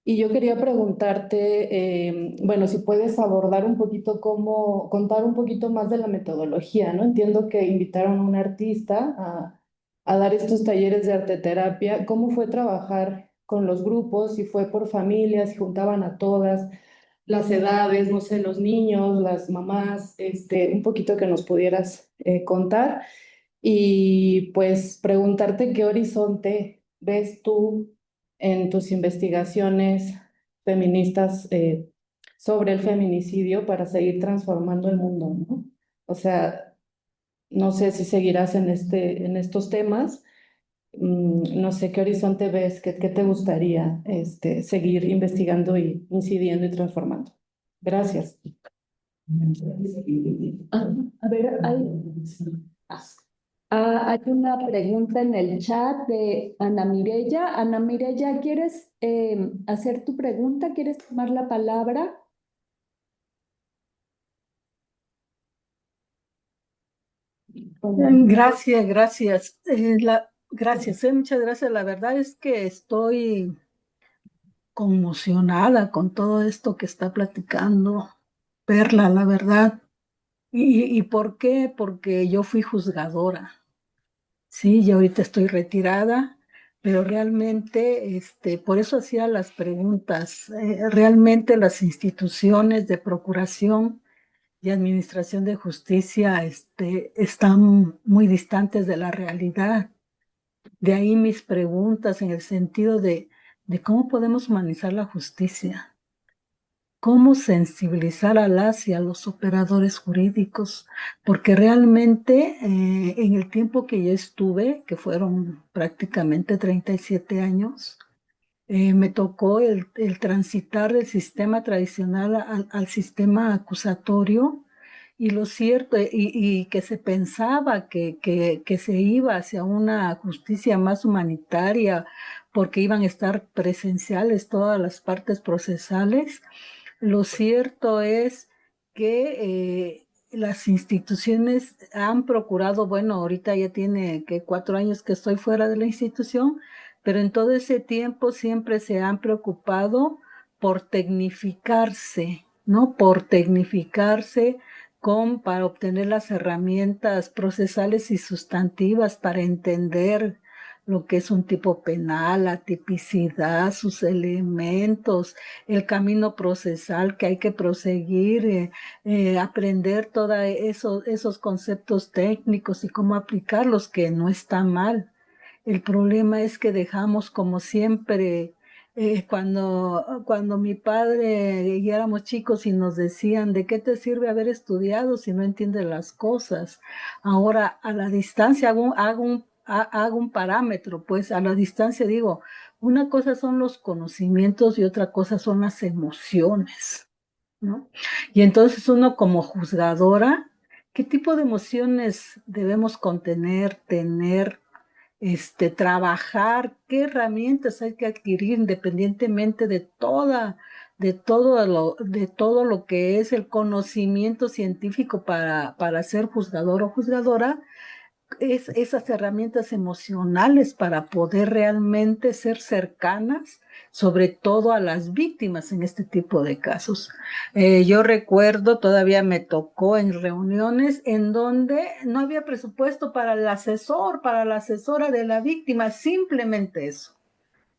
Y yo quería preguntarte, bueno, si puedes abordar un poquito cómo, contar un poquito más de la metodología, ¿no? Entiendo que invitaron a un artista a dar estos talleres de arteterapia. ¿Cómo fue trabajar con los grupos? Si fue por familias, si juntaban a todas las edades, no sé, los niños, las mamás, un poquito que nos pudieras contar. Y pues preguntarte qué horizonte ves tú en tus investigaciones feministas sobre el feminicidio para seguir transformando el mundo, ¿no? O sea, no sé si seguirás en estos temas, no sé qué horizonte ves, qué te gustaría seguir investigando y incidiendo y transformando. Gracias. A ver, hay una pregunta en el chat de Ana Mireya. Ana Mireya, ¿quieres hacer tu pregunta? ¿Quieres tomar la palabra? Gracias, gracias. Gracias, muchas gracias. La verdad es que estoy conmocionada con todo esto que está platicando Perla, la verdad. ¿Y por qué? Porque yo fui juzgadora. Sí, y ahorita estoy retirada, pero realmente, por eso hacía las preguntas. Realmente las instituciones de procuración y administración de justicia, están muy distantes de la realidad. De ahí mis preguntas en el sentido de cómo podemos humanizar la justicia, cómo sensibilizar a las y a los operadores jurídicos, porque realmente en el tiempo que yo estuve, que fueron prácticamente 37 años, me tocó el transitar del sistema tradicional al sistema acusatorio y lo cierto, y que se pensaba que se iba hacia una justicia más humanitaria porque iban a estar presenciales todas las partes procesales. Lo cierto es que las instituciones han procurado, bueno, ahorita ya tiene que 4 años que estoy fuera de la institución, pero en todo ese tiempo siempre se han preocupado por tecnificarse, ¿no? Por tecnificarse para obtener las herramientas procesales y sustantivas para entender lo que es un tipo penal, la tipicidad, sus elementos, el camino procesal que hay que proseguir, aprender todos esos conceptos técnicos y cómo aplicarlos, que no está mal. El problema es que dejamos, como siempre, cuando mi padre y éramos chicos y nos decían, ¿de qué te sirve haber estudiado si no entiendes las cosas? Ahora, a la distancia hago un parámetro, pues a la distancia digo, una cosa son los conocimientos y otra cosa son las emociones, ¿no? Y entonces uno como juzgadora, ¿qué tipo de emociones debemos contener, tener? Trabajar, qué herramientas hay que adquirir independientemente de todo lo que es el conocimiento científico para ser juzgador o juzgadora, esas herramientas emocionales para poder realmente ser cercanas, sobre todo a las víctimas en este tipo de casos. Yo recuerdo, todavía me tocó en reuniones en donde no había presupuesto para el asesor, para la asesora de la víctima, simplemente eso.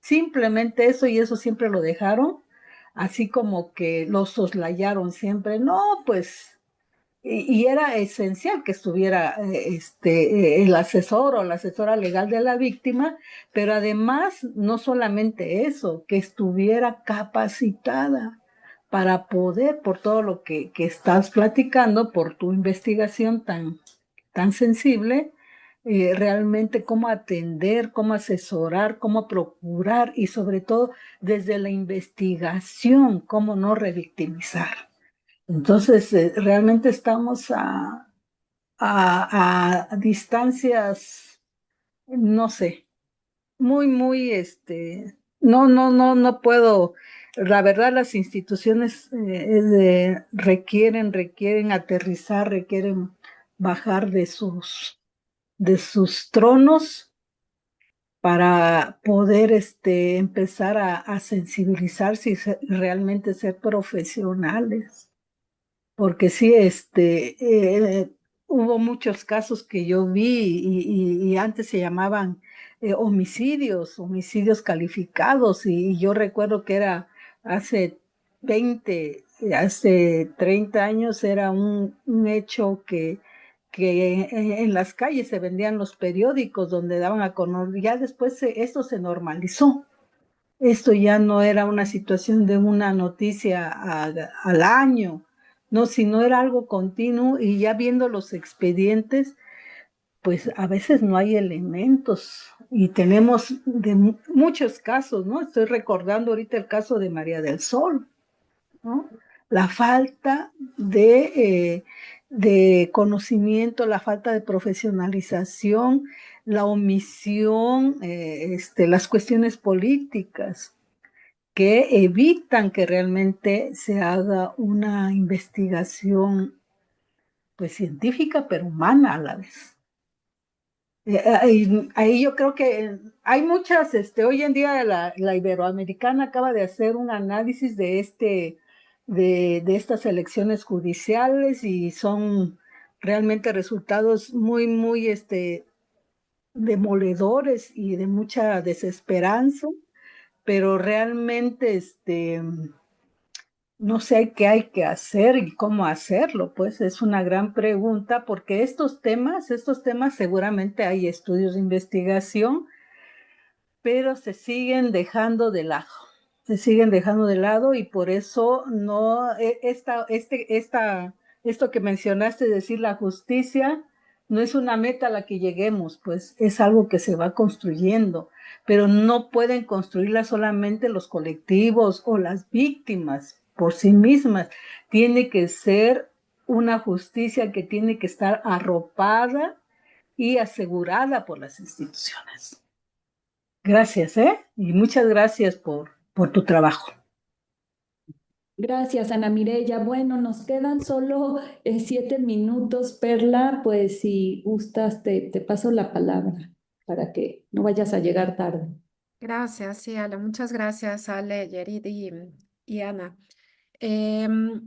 simplemente eso y eso siempre lo dejaron, así como que lo soslayaron siempre. No, pues, y era esencial que estuviera el asesor o la asesora legal de la víctima, pero además no solamente eso, que estuviera capacitada para poder, por todo lo que estás platicando, por tu investigación tan sensible, realmente cómo atender, cómo asesorar, cómo procurar y sobre todo desde la investigación, cómo no revictimizar. Entonces, realmente estamos a distancias, no sé, muy, no puedo. La verdad, las instituciones requieren aterrizar, requieren bajar de sus tronos para poder empezar a sensibilizarse y realmente ser profesionales. Porque sí, hubo muchos casos que yo vi y antes se llamaban homicidios calificados y yo recuerdo que era hace 30 años era un hecho que en las calles se vendían los periódicos donde daban a conocer, ya después esto se normalizó. Esto ya no era una situación de una noticia al año, no, sino era algo continuo y ya viendo los expedientes, pues a veces no hay elementos y tenemos muchos casos, ¿no? Estoy recordando ahorita el caso de María del Sol, ¿no? La falta de conocimiento, la falta de profesionalización, la omisión, las cuestiones políticas que evitan que realmente se haga una investigación pues científica pero humana a la vez. Ahí yo creo que hay muchas, hoy en día la Iberoamericana acaba de hacer un análisis de estas elecciones judiciales y son realmente resultados muy, demoledores y de mucha desesperanza, pero realmente, no sé qué hay que hacer y cómo hacerlo, pues es una gran pregunta porque estos temas seguramente hay estudios de investigación, pero se siguen dejando de lado, y por eso no, esto que mencionaste, decir la justicia, no es una meta a la que lleguemos, pues es algo que se va construyendo, pero no pueden construirla solamente los colectivos o las víctimas por sí mismas, tiene que ser una justicia que tiene que estar arropada y asegurada por las instituciones. Gracias, y muchas gracias por tu trabajo. Gracias, Ana Mireya. Bueno, nos quedan solo 7 minutos, Perla. Pues si gustas, te paso la palabra para que no vayas a llegar tarde. Gracias, sí, Ale. Muchas gracias, Ale, Yerid y Ana. Em,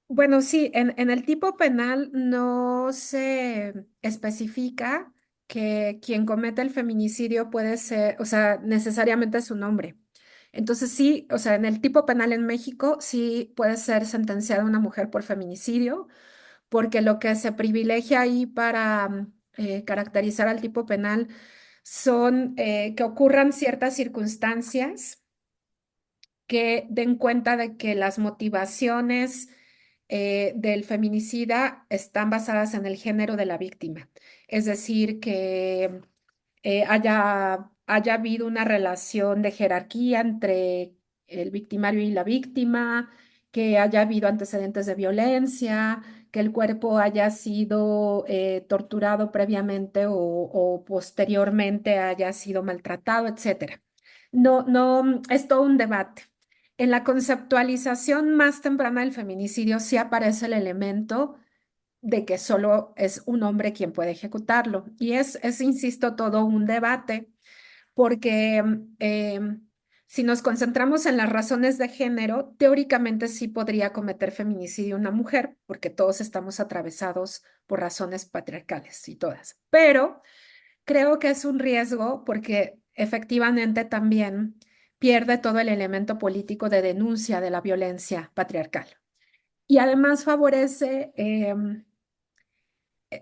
bueno, sí, en el tipo penal no se especifica que quien comete el feminicidio puede ser, o sea, necesariamente es un hombre. Entonces sí, o sea, en el tipo penal en México sí puede ser sentenciada una mujer por feminicidio, porque lo que se privilegia ahí para caracterizar al tipo penal son que ocurran ciertas circunstancias que den cuenta de que las motivaciones del feminicida están basadas en el género de la víctima. Es decir, que haya habido una relación de jerarquía entre el victimario y la víctima, que haya habido antecedentes de violencia, que el cuerpo haya sido torturado previamente o posteriormente haya sido maltratado, etcétera. No, no, es todo un debate. En la conceptualización más temprana del feminicidio sí aparece el elemento de que solo es un hombre quien puede ejecutarlo. Y insisto, todo un debate, porque si nos concentramos en las razones de género, teóricamente sí podría cometer feminicidio una mujer, porque todos estamos atravesados por razones patriarcales y todas. Pero creo que es un riesgo porque efectivamente también pierde todo el elemento político de denuncia de la violencia patriarcal. Y además favorece,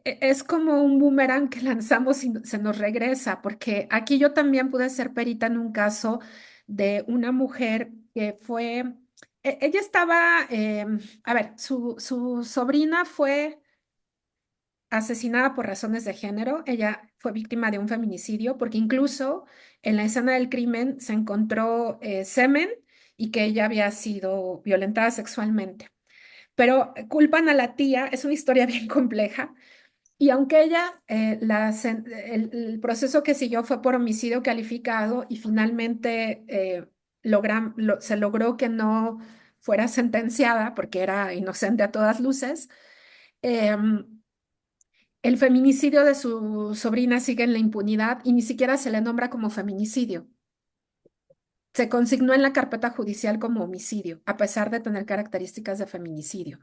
es como un boomerang que lanzamos y se nos regresa, porque aquí yo también pude ser perita en un caso de una mujer que fue, ella estaba, a ver, su sobrina fue asesinada por razones de género. Ella fue víctima de un feminicidio porque incluso en la escena del crimen se encontró semen y que ella había sido violentada sexualmente. Pero culpan a la tía, es una historia bien compleja. Y aunque ella, el proceso que siguió fue por homicidio calificado y finalmente se logró que no fuera sentenciada porque era inocente a todas luces. em, el feminicidio de su sobrina sigue en la impunidad y ni siquiera se le nombra como feminicidio. Se consignó en la carpeta judicial como homicidio, a pesar de tener características de feminicidio.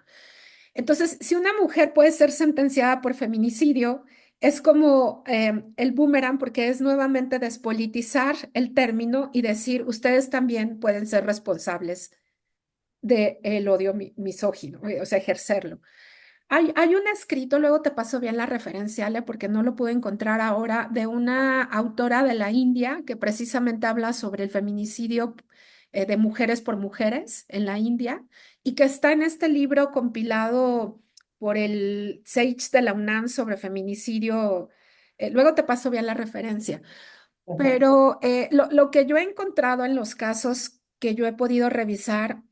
Entonces, si una mujer puede ser sentenciada por feminicidio, es como el boomerang, porque es nuevamente despolitizar el término y decir, ustedes también pueden ser responsables del odio misógino, o sea, ejercerlo. Hay un escrito, luego te paso bien la referencia, Ale, porque no lo pude encontrar ahora, de una autora de la India que precisamente habla sobre el feminicidio de mujeres por mujeres en la India y que está en este libro compilado por el SAGE de la UNAM sobre feminicidio. Luego te paso bien la referencia. Pero lo que yo he encontrado en los casos que yo he podido revisar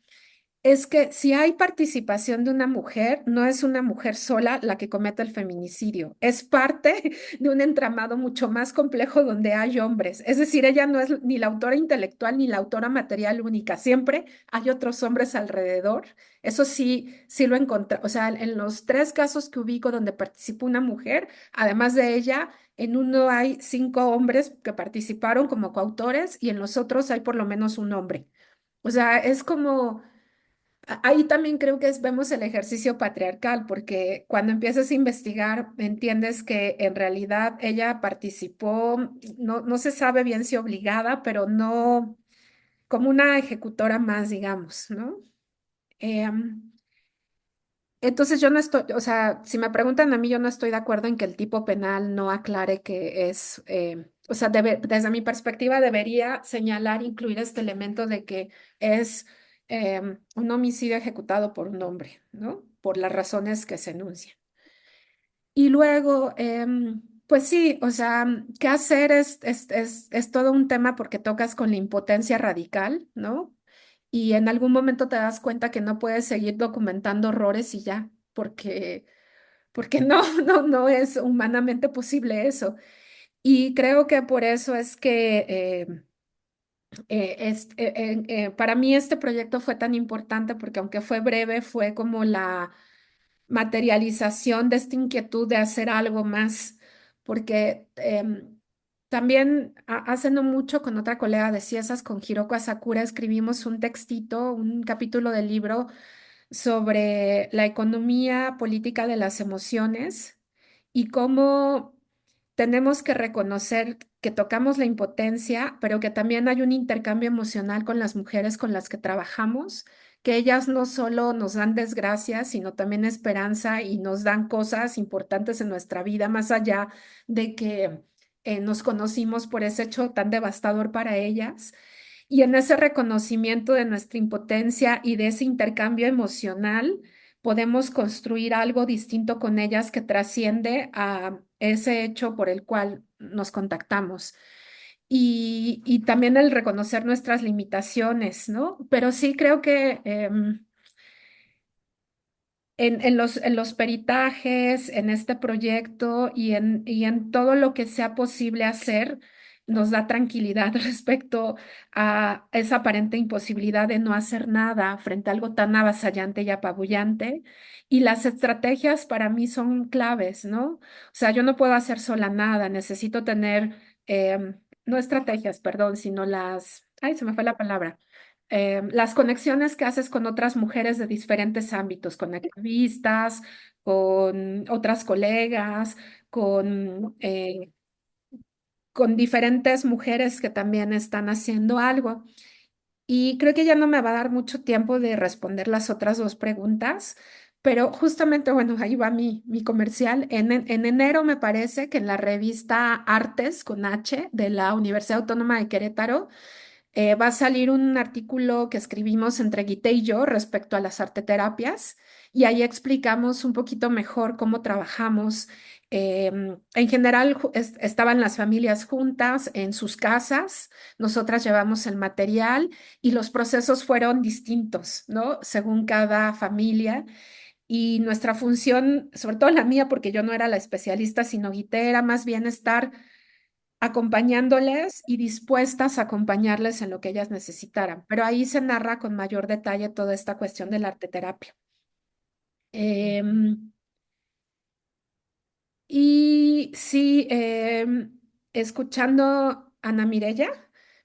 es que si hay participación de una mujer, no es una mujer sola la que comete el feminicidio, es parte de un entramado mucho más complejo donde hay hombres. Es decir, ella no es ni la autora intelectual ni la autora material única, siempre hay otros hombres alrededor. Eso sí, sí lo encontré. O sea, en los 3 casos que ubico donde participó una mujer, además de ella, en uno hay 5 hombres que participaron como coautores y en los otros hay por lo menos un hombre. O sea, es como ahí también creo que vemos el ejercicio patriarcal, porque cuando empiezas a investigar, entiendes que en realidad ella participó, no se sabe bien si obligada, pero no como una ejecutora más, digamos, ¿no? Em, entonces yo no estoy, o sea, si me preguntan a mí, yo no estoy de acuerdo en que el tipo penal no aclare que es, o sea, desde mi perspectiva debería señalar, incluir este elemento de que es un homicidio ejecutado por un hombre, ¿no? Por las razones que se enuncian. Y luego, pues sí, o sea, qué hacer es todo un tema porque tocas con la impotencia radical, ¿no? Y en algún momento te das cuenta que no puedes seguir documentando horrores y ya, porque no, no es humanamente posible eso. Y creo que por eso es que para mí este proyecto fue tan importante porque aunque fue breve, fue como la materialización de esta inquietud de hacer algo más, porque también hace no mucho con otra colega de Ciesas, con Hiroko Asakura, escribimos un textito, un capítulo del libro sobre la economía política de las emociones y cómo tenemos que reconocer que tocamos la impotencia, pero que también hay un intercambio emocional con las mujeres con las que trabajamos, que ellas no solo nos dan desgracias, sino también esperanza y nos dan cosas importantes en nuestra vida, más allá de que nos conocimos por ese hecho tan devastador para ellas. Y en ese reconocimiento de nuestra impotencia y de ese intercambio emocional, podemos construir algo distinto con ellas que trasciende a ese hecho por el cual nos contactamos. Y también el reconocer nuestras limitaciones, ¿no? Pero sí creo que en los peritajes, en este proyecto y en todo lo que sea posible hacer, nos da tranquilidad respecto a esa aparente imposibilidad de no hacer nada frente a algo tan avasallante y apabullante. Y las estrategias para mí son claves, ¿no? O sea, yo no puedo hacer sola nada, necesito tener, no estrategias, perdón, sino ay, se me fue la palabra, las conexiones que haces con otras mujeres de diferentes ámbitos, con activistas, con otras colegas, con con diferentes mujeres que también están haciendo algo. Y creo que ya no me va a dar mucho tiempo de responder las otras dos preguntas, pero justamente, bueno, ahí va mi comercial. En enero me parece que en la revista Artes con H de la Universidad Autónoma de Querétaro va a salir un artículo que escribimos entre Guité y yo respecto a las arteterapias y ahí explicamos un poquito mejor cómo trabajamos. En general estaban las familias juntas en sus casas, nosotras llevamos el material y los procesos fueron distintos, ¿no? Según cada familia. Y nuestra función, sobre todo la mía, porque yo no era la especialista, sino Guité, era más bien estar acompañándoles y dispuestas a acompañarles en lo que ellas necesitaran. Pero ahí se narra con mayor detalle toda esta cuestión de la arteterapia. Em, y sí, escuchando a Ana Mireya,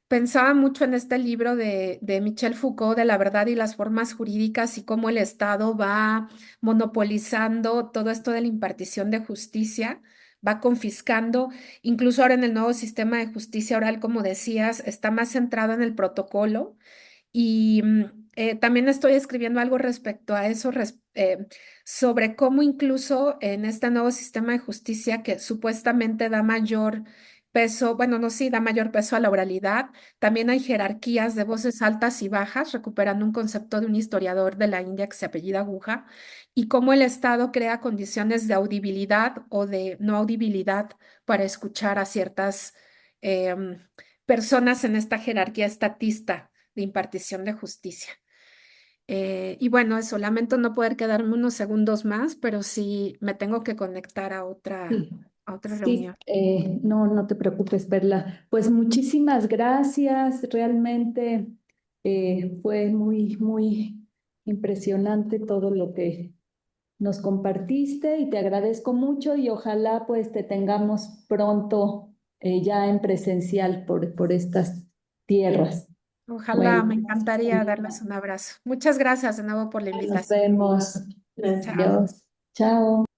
pensaba mucho en este libro de Michel Foucault, de la verdad y las formas jurídicas y cómo el Estado va monopolizando todo esto de la impartición de justicia, va confiscando, incluso ahora en el nuevo sistema de justicia oral, como decías, está más centrado en el protocolo y también estoy escribiendo algo respecto a eso, sobre cómo incluso en este nuevo sistema de justicia que supuestamente da mayor peso, bueno, no, sí, da mayor peso a la oralidad, también hay jerarquías de voces altas y bajas, recuperando un concepto de un historiador de la India que se apellida Guha, y cómo el Estado crea condiciones de audibilidad o de no audibilidad para escuchar a ciertas em, personas en esta jerarquía estatista de impartición de justicia. Y bueno, eso, lamento no poder quedarme unos segundos más, pero sí me tengo que conectar Sí, a otra sí, reunión. no, no te preocupes, Perla. Pues muchísimas gracias. Realmente fue muy, muy impresionante todo lo que nos compartiste y te agradezco mucho y ojalá pues te tengamos pronto ya en presencial por estas tierras. Ojalá, Bueno, me encantaría darles un abrazo. Muchas gracias de nuevo por la nos invitación. vemos. Gracias. Chao. Adiós. Chao.